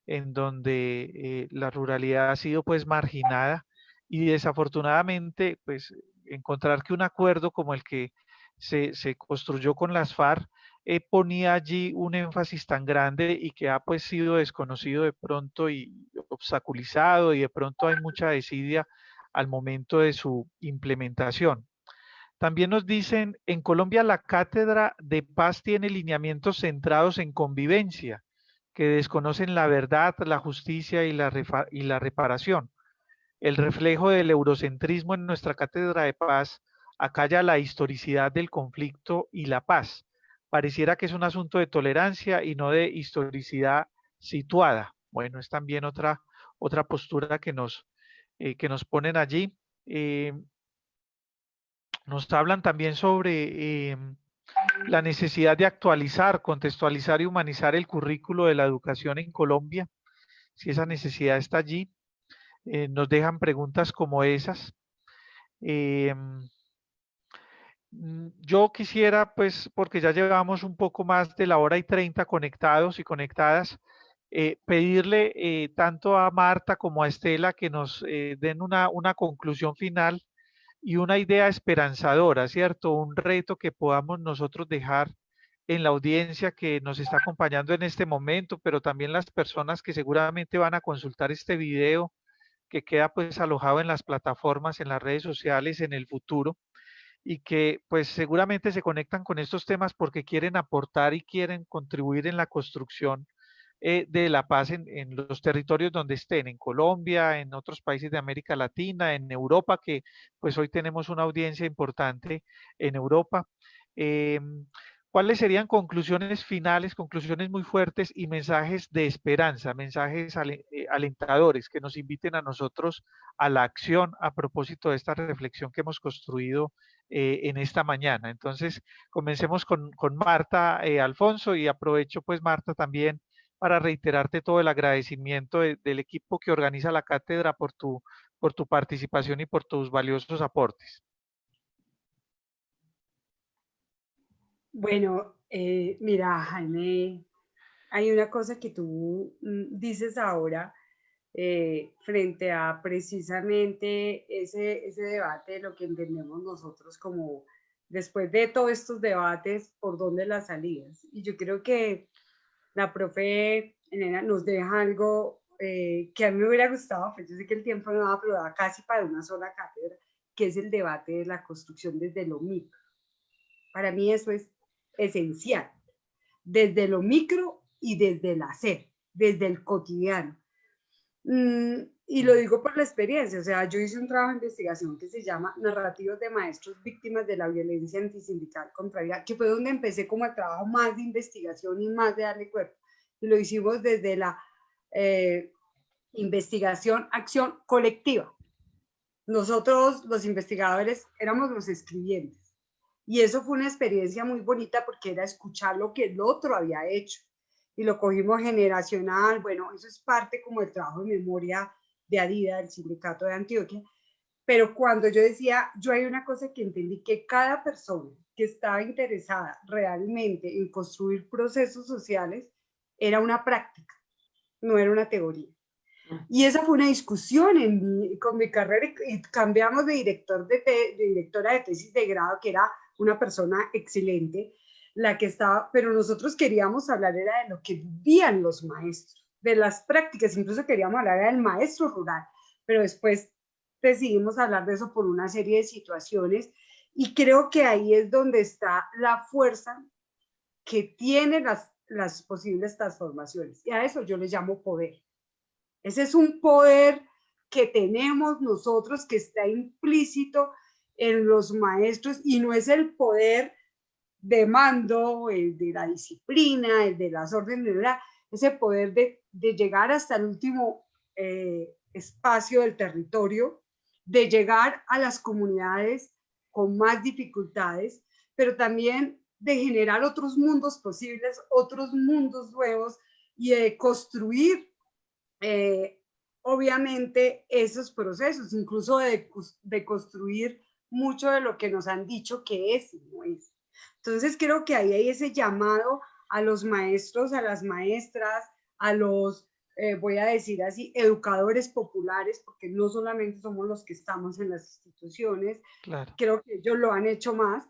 en donde la ruralidad ha sido pues marginada y desafortunadamente pues encontrar que un acuerdo como el que se construyó con las FARC ponía allí un énfasis tan grande y que ha pues sido desconocido de pronto y obstaculizado y de pronto hay mucha desidia al momento de su implementación. También nos dicen, en Colombia la Cátedra de Paz tiene lineamientos centrados en convivencia, que desconocen la verdad, la justicia y la reparación. El reflejo del eurocentrismo en nuestra Cátedra de Paz acalla la historicidad del conflicto y la paz. Pareciera que es un asunto de tolerancia y no de historicidad situada. Bueno, es también otra postura que nos ponen allí. Nos hablan también sobre la necesidad de actualizar, contextualizar y humanizar el currículo de la educación en Colombia, si esa necesidad está allí. Nos dejan preguntas como esas. Yo quisiera, pues, porque ya llevamos un poco más de la hora y 30 conectados y conectadas, pedirle tanto a Marta como a Estela que nos den una conclusión final y una idea esperanzadora, ¿cierto? Un reto que podamos nosotros dejar en la audiencia que nos está acompañando en este momento, pero también las personas que seguramente van a consultar este video que queda pues alojado en las plataformas, en las redes sociales en el futuro y que pues seguramente se conectan con estos temas porque quieren aportar y quieren contribuir en la construcción de la paz en los territorios donde estén, en Colombia, en otros países de América Latina, en Europa, que pues hoy tenemos una audiencia importante en Europa. Eh, ¿Cuáles serían conclusiones finales, conclusiones muy fuertes y mensajes de esperanza, mensajes alentadores que nos inviten a nosotros a la acción a propósito de esta reflexión que hemos construido en esta mañana? Entonces, comencemos con Marta, Alfonso, y aprovecho pues Marta también para reiterarte todo el agradecimiento del equipo que organiza la cátedra por tu participación y por tus valiosos aportes. Bueno, mira, Jaime, hay una cosa que tú dices ahora frente a precisamente ese debate de lo que entendemos nosotros como después de todos estos debates, por dónde las salidas. Y yo creo que la profe Elena nos deja algo que a mí me hubiera gustado, pues yo sé que el tiempo no va, pero da casi para una sola cátedra, que es el debate de la construcción desde lo micro. Para mí eso es esencial, desde lo micro y desde el hacer, desde el cotidiano. Y lo digo por la experiencia, o sea, yo hice un trabajo de investigación que se llama Narrativos de Maestros Víctimas de la Violencia Antisindical contra, que fue donde empecé como el trabajo más de investigación y más de darle cuerpo. Y lo hicimos desde la investigación, acción colectiva. Nosotros, los investigadores, éramos los escribientes. Y eso fue una experiencia muy bonita porque era escuchar lo que el otro había hecho. Y lo cogimos generacional. Bueno, eso es parte como del trabajo de memoria de ADIDA, del Sindicato de Antioquia. Pero cuando yo decía, yo hay una cosa que entendí, que cada persona que estaba interesada realmente en construir procesos sociales era una práctica, no era una teoría. Y esa fue una discusión con mi carrera y cambiamos de directora de tesis de grado, que era una persona excelente, la que estaba, pero nosotros queríamos hablar era de lo que vivían los maestros, de las prácticas, incluso queríamos hablar del maestro rural, pero después decidimos hablar de eso por una serie de situaciones y creo que ahí es donde está la fuerza que tiene las posibles transformaciones y a eso yo le llamo poder. Ese es un poder que tenemos nosotros que está implícito en los maestros y no es el poder de mando, el de la disciplina, el de las órdenes, ese poder de llegar hasta el último espacio del territorio, de llegar a las comunidades con más dificultades, pero también de generar otros mundos posibles, otros mundos nuevos y de construir obviamente esos procesos, incluso de construir mucho de lo que nos han dicho que es y no es. Entonces creo que ahí hay ese llamado a los maestros, a las maestras, a los, voy a decir así, educadores populares, porque no solamente somos los que estamos en las instituciones, Claro. creo que ellos lo han hecho más,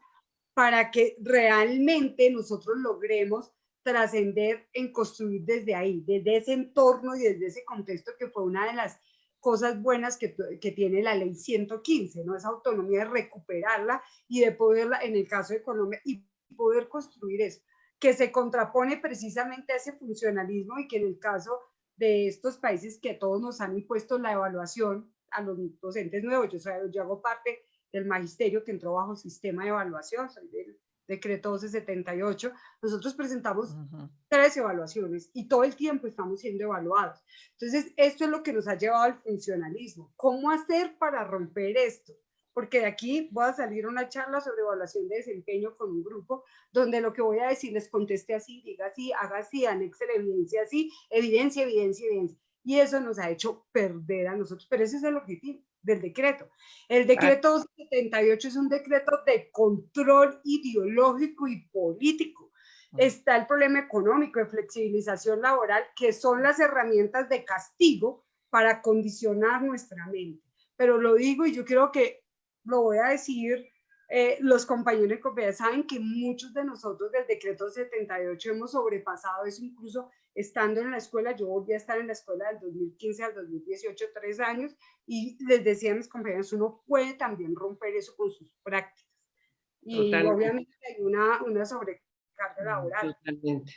para que realmente nosotros logremos trascender en construir desde ahí, desde ese entorno y desde ese contexto que fue una de las cosas buenas que tiene la ley 115, ¿no? Esa autonomía de recuperarla y de poderla, en el caso de Colombia, y poder construir eso, que se contrapone precisamente a ese funcionalismo y que en el caso de estos países que todos nos han impuesto la evaluación a los docentes nuevos, yo hago parte del magisterio que entró bajo sistema de evaluación, soy del decreto 1278, nosotros presentamos 3 evaluaciones y todo el tiempo estamos siendo evaluados. Entonces, esto es lo que nos ha llevado al funcionalismo. ¿Cómo hacer para romper esto? Porque de aquí voy a salir a una charla sobre evaluación de desempeño con un grupo, donde lo que voy a decir les conteste así, diga así, haga así, anexe la evidencia así, evidencia, evidencia, evidencia. Y eso nos ha hecho perder a nosotros, pero ese es el objetivo del decreto. El decreto 278 es un decreto de control ideológico y político. Está el problema económico de flexibilización laboral, que son las herramientas de castigo para condicionar nuestra mente. Pero lo digo y yo creo que lo voy a decir, los compañeros y compañeras saben que muchos de nosotros del decreto 78 hemos sobrepasado eso, incluso estando en la escuela. Yo volví a estar en la escuela del 2015 al 2018, 3 años, y les decía a mis compañeros, uno puede también romper eso con sus prácticas. Y Totalmente. obviamente hay una sobrecarga laboral. Totalmente.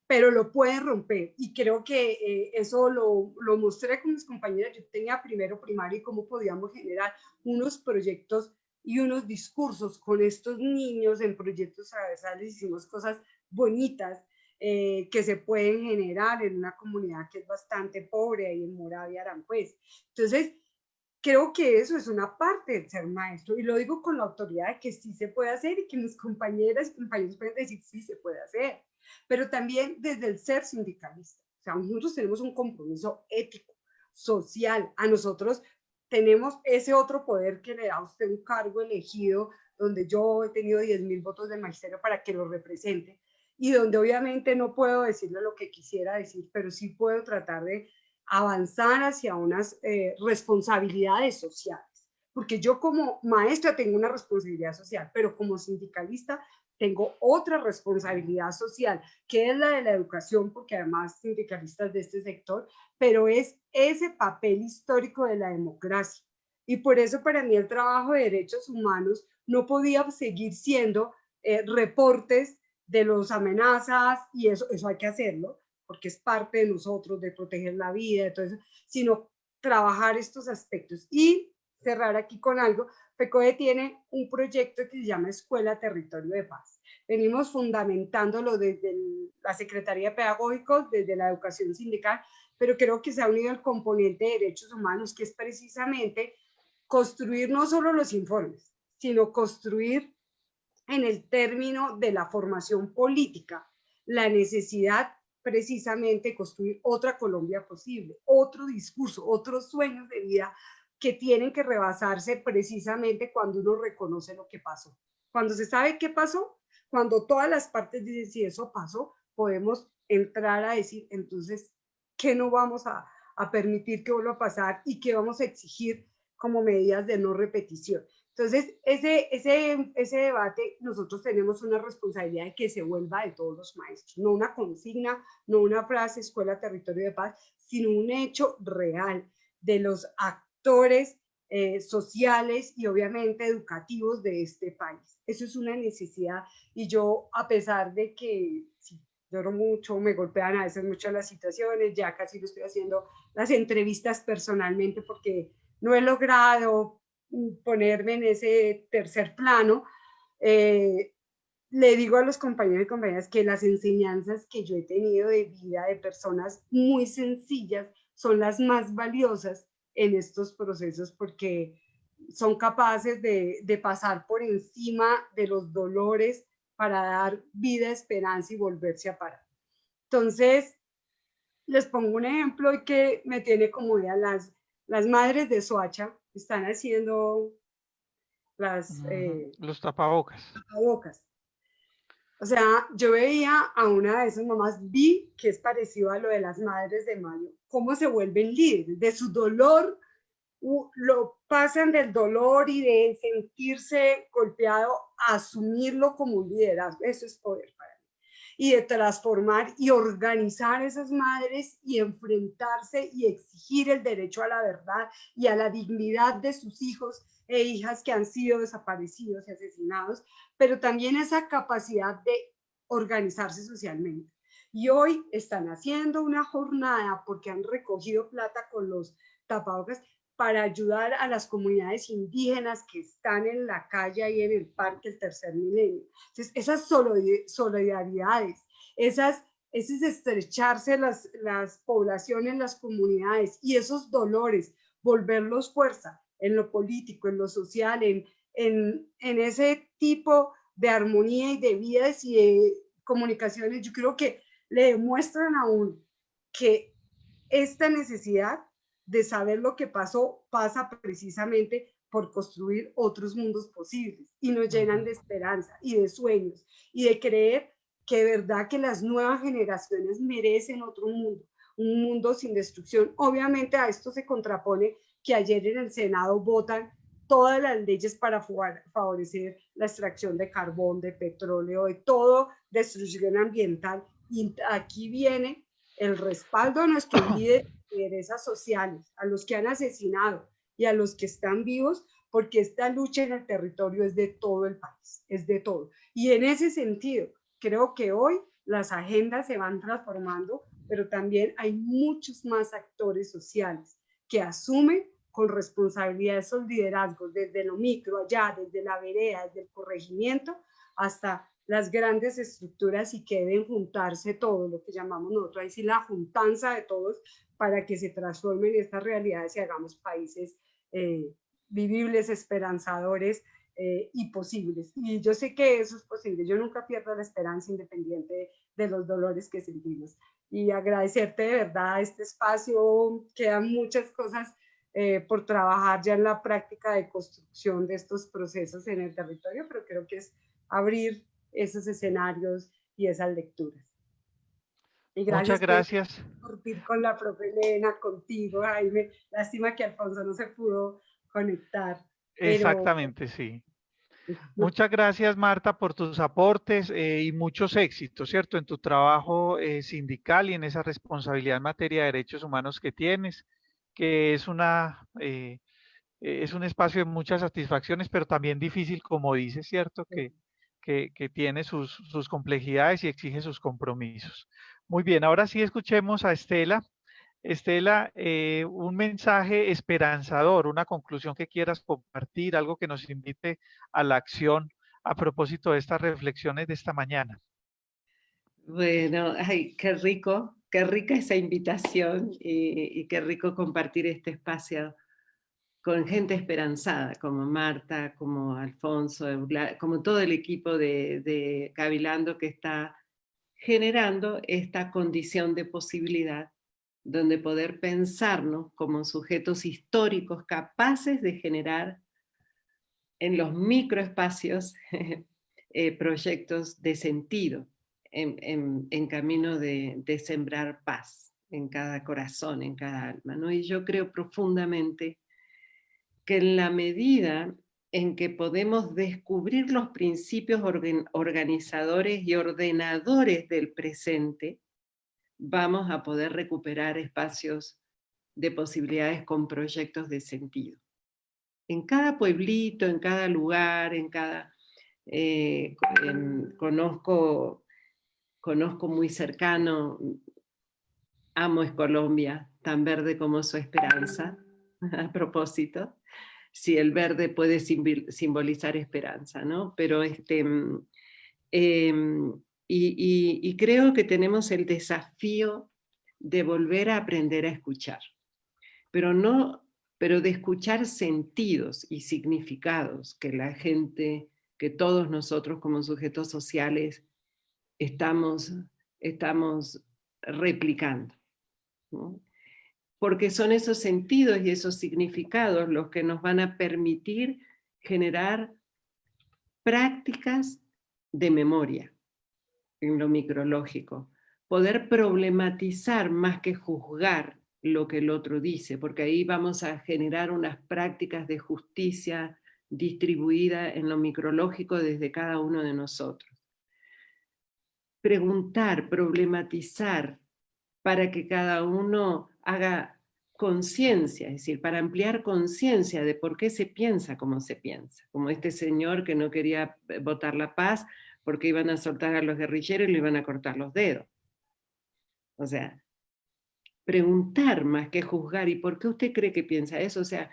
Pero lo puede romper, y creo que eso lo mostré con mis compañeras. Yo tenía primero primaria y cómo podíamos generar unos proyectos y unos discursos con estos niños en proyectos transversales. Hicimos cosas bonitas que se pueden generar en una comunidad que es bastante pobre, ahí en Moravia, Aranjuez. Entonces, creo que eso es una parte del ser maestro, y lo digo con la autoridad de que sí se puede hacer y que mis compañeras y compañeros pueden decir sí se puede hacer, pero también desde el ser sindicalista. O sea, nosotros tenemos un compromiso ético, social. A nosotros tenemos ese otro poder que le da a usted un cargo elegido, donde yo he tenido 10.000 votos del magisterio para que lo represente, y donde obviamente no puedo decirle lo que quisiera decir, pero sí puedo tratar de avanzar hacia unas responsabilidades sociales. Porque yo como maestra tengo una responsabilidad social, pero como sindicalista tengo otra responsabilidad social, que es la de la educación, porque además sindicalistas de este sector, pero es ese papel histórico de la democracia. Y por eso para mí el trabajo de derechos humanos no podía seguir siendo reportes de las amenazas, y eso hay que hacerlo, porque es parte de nosotros, de proteger la vida, de todo eso, sino trabajar estos aspectos. Y cerrar aquí con algo, FECODE tiene un proyecto que se llama Escuela Territorio de Paz. Venimos fundamentándolo desde la Secretaría de Pedagógicos, desde la educación sindical, pero creo que se ha unido el componente de derechos humanos, que es precisamente construir no solo los informes, sino construir en el término de la formación política la necesidad precisamente de construir otra Colombia posible, otro discurso, otros sueños de vida que tienen que rebasarse precisamente cuando uno reconoce lo que pasó. Cuando se sabe qué pasó, cuando todas las partes dicen si eso pasó, podemos entrar a decir entonces qué no vamos a permitir que vuelva a pasar y qué vamos a exigir como medidas de no repetición. Entonces, ese debate, nosotros tenemos una responsabilidad de que se vuelva de todos los maestros, no una consigna, no una frase, Escuela Territorio de Paz, sino un hecho real de los actores sociales y obviamente educativos de este país. Eso es una necesidad, y yo, a pesar de que sí, lloro mucho, me golpean a veces mucho las situaciones, ya casi lo estoy haciendo las entrevistas personalmente porque no he logrado ponerme en ese tercer plano, le digo a los compañeros y compañeras que las enseñanzas que yo he tenido de vida de personas muy sencillas son las más valiosas en estos procesos, porque son capaces de pasar por encima de los dolores para dar vida, esperanza y volverse a parar. Entonces, les pongo un ejemplo y que me tiene como idea. Las madres de Soacha están haciendo las Los tapabocas. tapabocas. O sea, yo veía a una de esas mamás, vi que es parecido a lo de las madres de Mayo, cómo se vuelven líderes de su dolor, lo pasan del dolor y de sentirse golpeado a asumirlo como un liderazgo. Eso es poder para mí. Y de transformar y organizar esas madres y enfrentarse y exigir el derecho a la verdad y a la dignidad de sus hijos e hijas que han sido desaparecidos y asesinados, pero también esa capacidad de organizarse socialmente. Y hoy están haciendo una jornada porque han recogido plata con los tapabocas para ayudar a las comunidades indígenas que están en la calle y en el parque El Tercer Milenio. Entonces, esas solidaridades, ese estrecharse las poblaciones, las comunidades y esos dolores, volverlos fuerza en lo político, en lo social, en ese tipo de armonía y de vidas y de comunicaciones, yo creo que le demuestran aún que esta necesidad de saber lo que pasó pasa precisamente por construir otros mundos posibles y nos llenan de esperanza y de sueños y de creer que de verdad que las nuevas generaciones merecen otro mundo, un mundo sin destrucción. Obviamente a esto se contrapone que ayer en el Senado votan todas las leyes para favorecer la extracción de carbón, de petróleo, de todo, destrucción ambiental. Y aquí viene el respaldo a nuestros líderes de lideresas sociales, a los que han asesinado y a los que están vivos, porque esta lucha en el territorio es de todo el país, es de todo. Y en ese sentido, creo que hoy las agendas se van transformando, pero también hay muchos más actores sociales que asumen con responsabilidad esos liderazgos desde lo micro allá, desde la vereda, desde el corregimiento, hasta las grandes estructuras y que deben juntarse todo, lo que llamamos nosotros ahí sí la juntanza de todos para que se transformen estas realidades y hagamos países vivibles, esperanzadores y posibles. Y yo sé que eso es posible, yo nunca pierdo la esperanza independiente de los dolores que sentimos. Y agradecerte de verdad este espacio, quedan muchas cosas por trabajar ya en la práctica de construcción de estos procesos en el territorio, pero creo que es abrir esos escenarios y esas lecturas. Y Muchas gracias por gracias. compartir con la profe Elena, contigo, Jaime. Lástima que Alfonso no se pudo conectar, pero... Exactamente, sí. Muchas gracias, Marta, por tus aportes y muchos éxitos, ¿cierto? En tu trabajo sindical y en esa responsabilidad en materia de derechos humanos que tienes, que es es un espacio de muchas satisfacciones, pero también difícil, como dices, ¿cierto? Que tiene sus complejidades y exige sus compromisos. Muy bien, ahora sí escuchemos a Estela. Estela, un mensaje esperanzador, una conclusión que quieras compartir, algo que nos invite a la acción a propósito de estas reflexiones de esta mañana. Bueno, ay, qué rica esa invitación y qué rico compartir este espacio con gente esperanzada, como Marta, como Alfonso, como todo el equipo de Cavilando que está generando esta condición de posibilidad donde poder pensarnos como sujetos históricos capaces de generar en los microespacios proyectos de sentido en camino de sembrar paz en cada corazón, en cada alma, ¿no? Y yo creo profundamente que en la medida en que podemos descubrir los principios organizadores y ordenadores del presente, vamos a poder recuperar espacios de posibilidades con proyectos de sentido. En cada pueblito, en cada lugar, conozco muy cercano, amo es Colombia, tan verde como su esperanza, a propósito, si el verde puede simbolizar esperanza, ¿no? Pero y creo que tenemos el desafío de volver a aprender a escuchar, pero de escuchar sentidos y significados que todos nosotros como sujetos sociales estamos replicando. ¿no? Porque son esos sentidos y esos significados los que nos van a permitir generar prácticas de memoria en lo micrológico. Poder problematizar más que juzgar lo que el otro dice, porque ahí vamos a generar unas prácticas de justicia distribuida en lo micrológico desde cada uno de nosotros. Preguntar, problematizar, para que cada uno haga conciencia, es decir, para ampliar conciencia de por qué se piensa como se piensa. Como este señor que no quería votar la paz porque iban a soltar a los guerrilleros y le iban a cortar los dedos. O sea, preguntar más que juzgar. ¿Y por qué usted cree que piensa eso? O sea,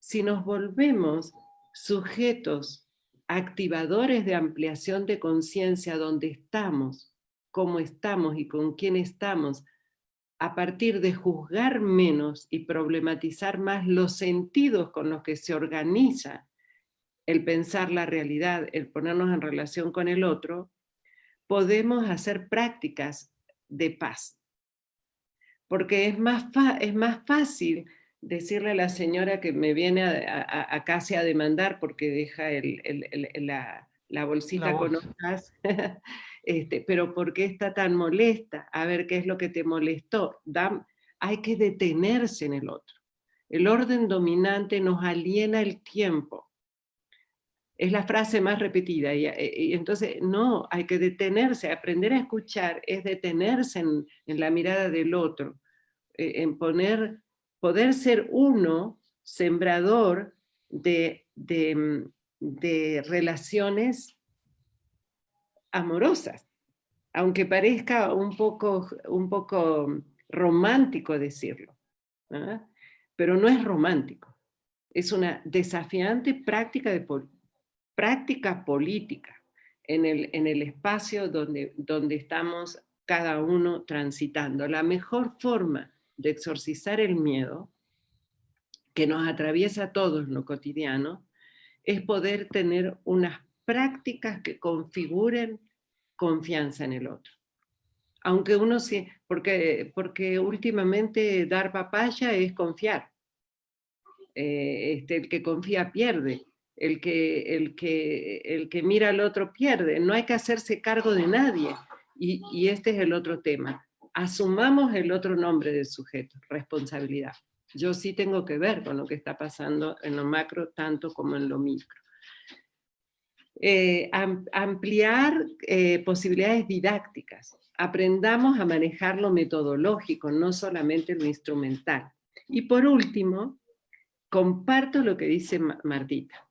si nos volvemos sujetos activadores de ampliación de conciencia donde estamos, cómo estamos y con quién estamos, a partir de juzgar menos y problematizar más los sentidos con los que se organiza el pensar la realidad, el ponernos en relación con el otro, podemos hacer prácticas de paz. Porque es más fácil decirle a la señora que me viene a casi a demandar porque deja la bolsita con hojas, pero ¿por qué está tan molesta? A ver qué es lo que te molestó. Hay que detenerse en el otro. El orden dominante nos aliena el tiempo. Es la frase más repetida, y entonces no, hay que detenerse, aprender a escuchar es detenerse en la mirada del otro, en poder ser uno, sembrador de relaciones amorosas, aunque parezca un poco romántico decirlo, ¿verdad? Pero no es romántico, es una desafiante práctica política en el espacio donde estamos cada uno transitando. La mejor forma de exorcizar el miedo que nos atraviesa a todos en lo cotidiano es poder tener unas prácticas que configuren confianza en el otro. Aunque uno sí, porque últimamente dar papaya es confiar. El que confía pierde. El que mira al otro pierde. No hay que hacerse cargo de nadie. Y este es el otro tema. Asumamos el otro nombre del sujeto, responsabilidad. Yo sí tengo que ver con lo que está pasando en lo macro tanto como en lo micro. Ampliar posibilidades didácticas. Aprendamos a manejar lo metodológico, no solamente lo instrumental. Y por último, comparto lo que dice Martita.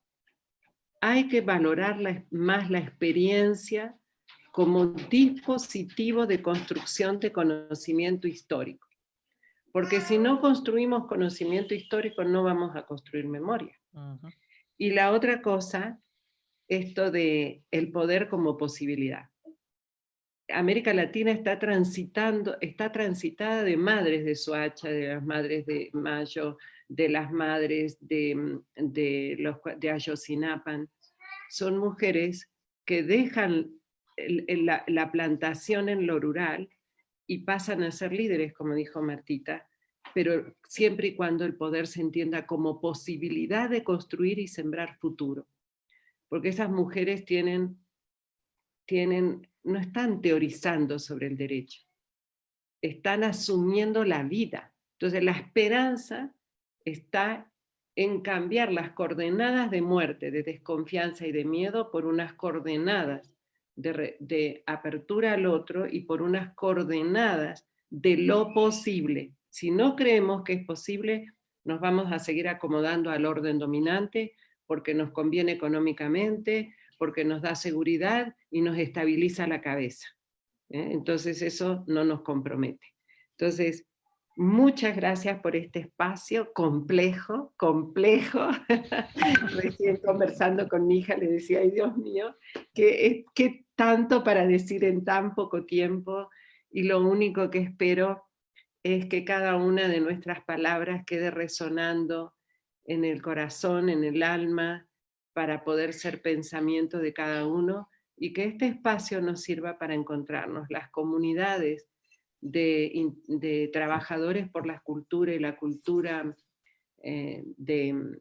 Hay que valorar más la experiencia como dispositivo de construcción de conocimiento histórico. Porque si no construimos conocimiento histórico, no vamos a construir memoria. Y la otra cosa, esto de el poder como posibilidad. América Latina está transitada de madres de Soacha, de las madres de Mayo, de las madres de Ayotzinapa. Son mujeres que dejan la plantación en lo rural y pasan a ser líderes, como dijo Martita, pero siempre y cuando el poder se entienda como posibilidad de construir y sembrar futuro. Porque esas mujeres no están teorizando sobre el derecho, están asumiendo la vida. Entonces la esperanza está en cambiar las coordenadas de muerte, de desconfianza y de miedo por unas coordenadas de apertura al otro y por unas coordenadas de lo posible. Si no creemos que es posible, nos vamos a seguir acomodando al orden dominante porque nos conviene económicamente, porque nos da seguridad y nos estabiliza la cabeza. Entonces eso no nos compromete. Entonces, muchas gracias por este espacio complejo. Recién conversando con mi hija le decía, ay Dios mío, que tanto para decir en tan poco tiempo, y lo único que espero es que cada una de nuestras palabras quede resonando en el corazón, en el alma, para poder ser pensamiento de cada uno, y que este espacio nos sirva para encontrarnos. Las comunidades de trabajadores por la cultura y la cultura de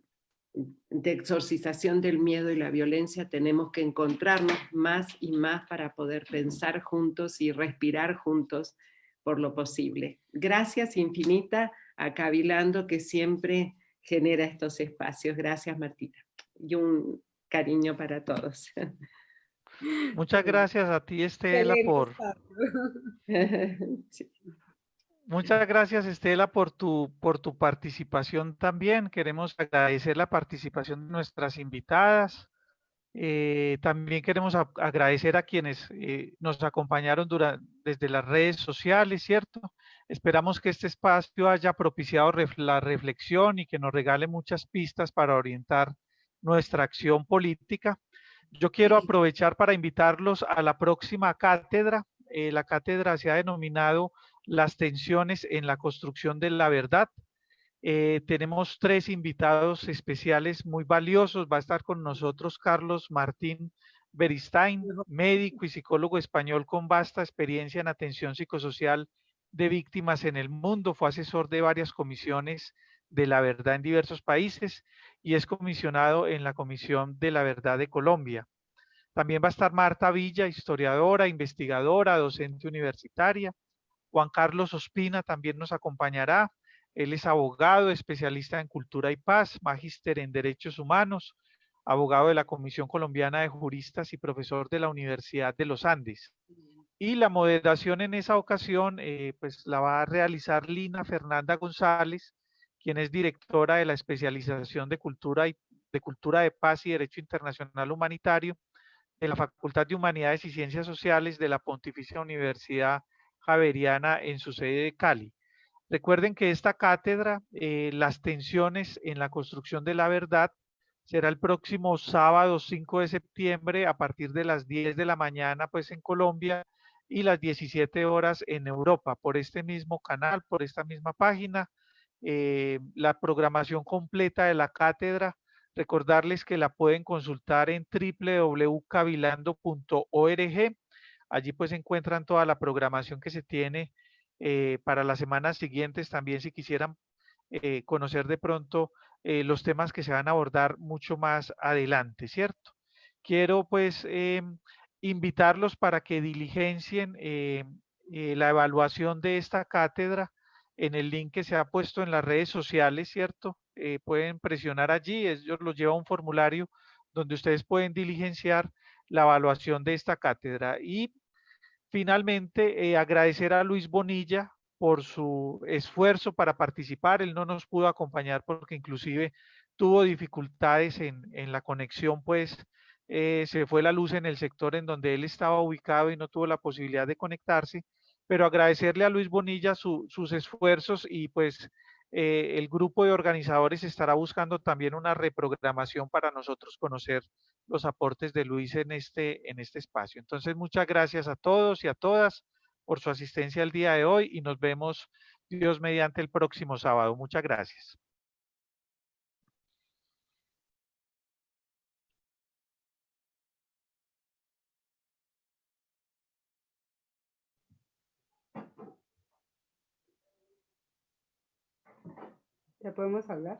exorcización del miedo y la violencia, tenemos que encontrarnos más y más para poder pensar juntos y respirar juntos por lo posible. Gracias infinita a Cavilando, que siempre genera estos espacios. Gracias, Martita. Y un cariño para todos. Muchas gracias a ti, Estela, Excelente espacio. Sí. muchas gracias, Estela, por tu participación también. Queremos agradecer la participación de nuestras invitadas. También queremos agradecer a quienes nos acompañaron desde las redes sociales, ¿cierto? Esperamos que este espacio haya propiciado la reflexión y que nos regale muchas pistas para orientar nuestra acción política. Yo quiero aprovechar para invitarlos a la próxima cátedra. La cátedra se ha denominado Las tensiones en la construcción de la verdad. Tenemos 3 invitados especiales muy valiosos. Va a estar con nosotros Carlos Martín Beristain, médico y psicólogo español con vasta experiencia en atención psicosocial de víctimas en el mundo. Fue asesor de varias comisiones de la verdad en diversos países y es comisionado en la Comisión de la Verdad de Colombia. También va a estar Marta Villa, historiadora, investigadora, docente universitaria. Juan Carlos Ospina también nos acompañará. Él es abogado, especialista en cultura y paz, magíster en derechos humanos, abogado de la Comisión Colombiana de Juristas y profesor de la Universidad de los Andes. Y la moderación en esa ocasión, pues la va a realizar Lina Fernanda González, quien es directora de la especialización de cultura de paz y derecho internacional humanitario de la Facultad de Humanidades y Ciencias Sociales de la Pontificia Universidad Javeriana en su sede de Cali. Recuerden que esta cátedra, Las tensiones en la construcción de la verdad, será el próximo sábado 5 de septiembre a partir de las 10 de la mañana, pues en Colombia, y las 17 horas en Europa, por este mismo canal, por esta misma página. La programación completa de la cátedra, recordarles que la pueden consultar en www.cavilando.org. Allí pues encuentran toda la programación que se tiene para las semanas siguientes. También si quisieran conocer de pronto los temas que se van a abordar mucho más adelante, ¿cierto? Quiero pues invitarlos para que diligencien la evaluación de esta cátedra en el link que se ha puesto en las redes sociales, ¿cierto? Pueden presionar allí, ellos los lleva a un formulario donde ustedes pueden diligenciar la evaluación de esta cátedra. Y finalmente, agradecer a Luis Bonilla por su esfuerzo para participar. Él no nos pudo acompañar porque inclusive tuvo dificultades en la conexión, pues se fue la luz en el sector en donde él estaba ubicado y no tuvo la posibilidad de conectarse, pero agradecerle a Luis Bonilla sus esfuerzos y pues el grupo de organizadores estará buscando también una reprogramación para nosotros conocer los aportes de Luis en este espacio. Entonces, muchas gracias a todos y a todas por su asistencia el día de hoy y nos vemos, Dios mediante, el próximo sábado. Muchas gracias. ¿Ya podemos hablar?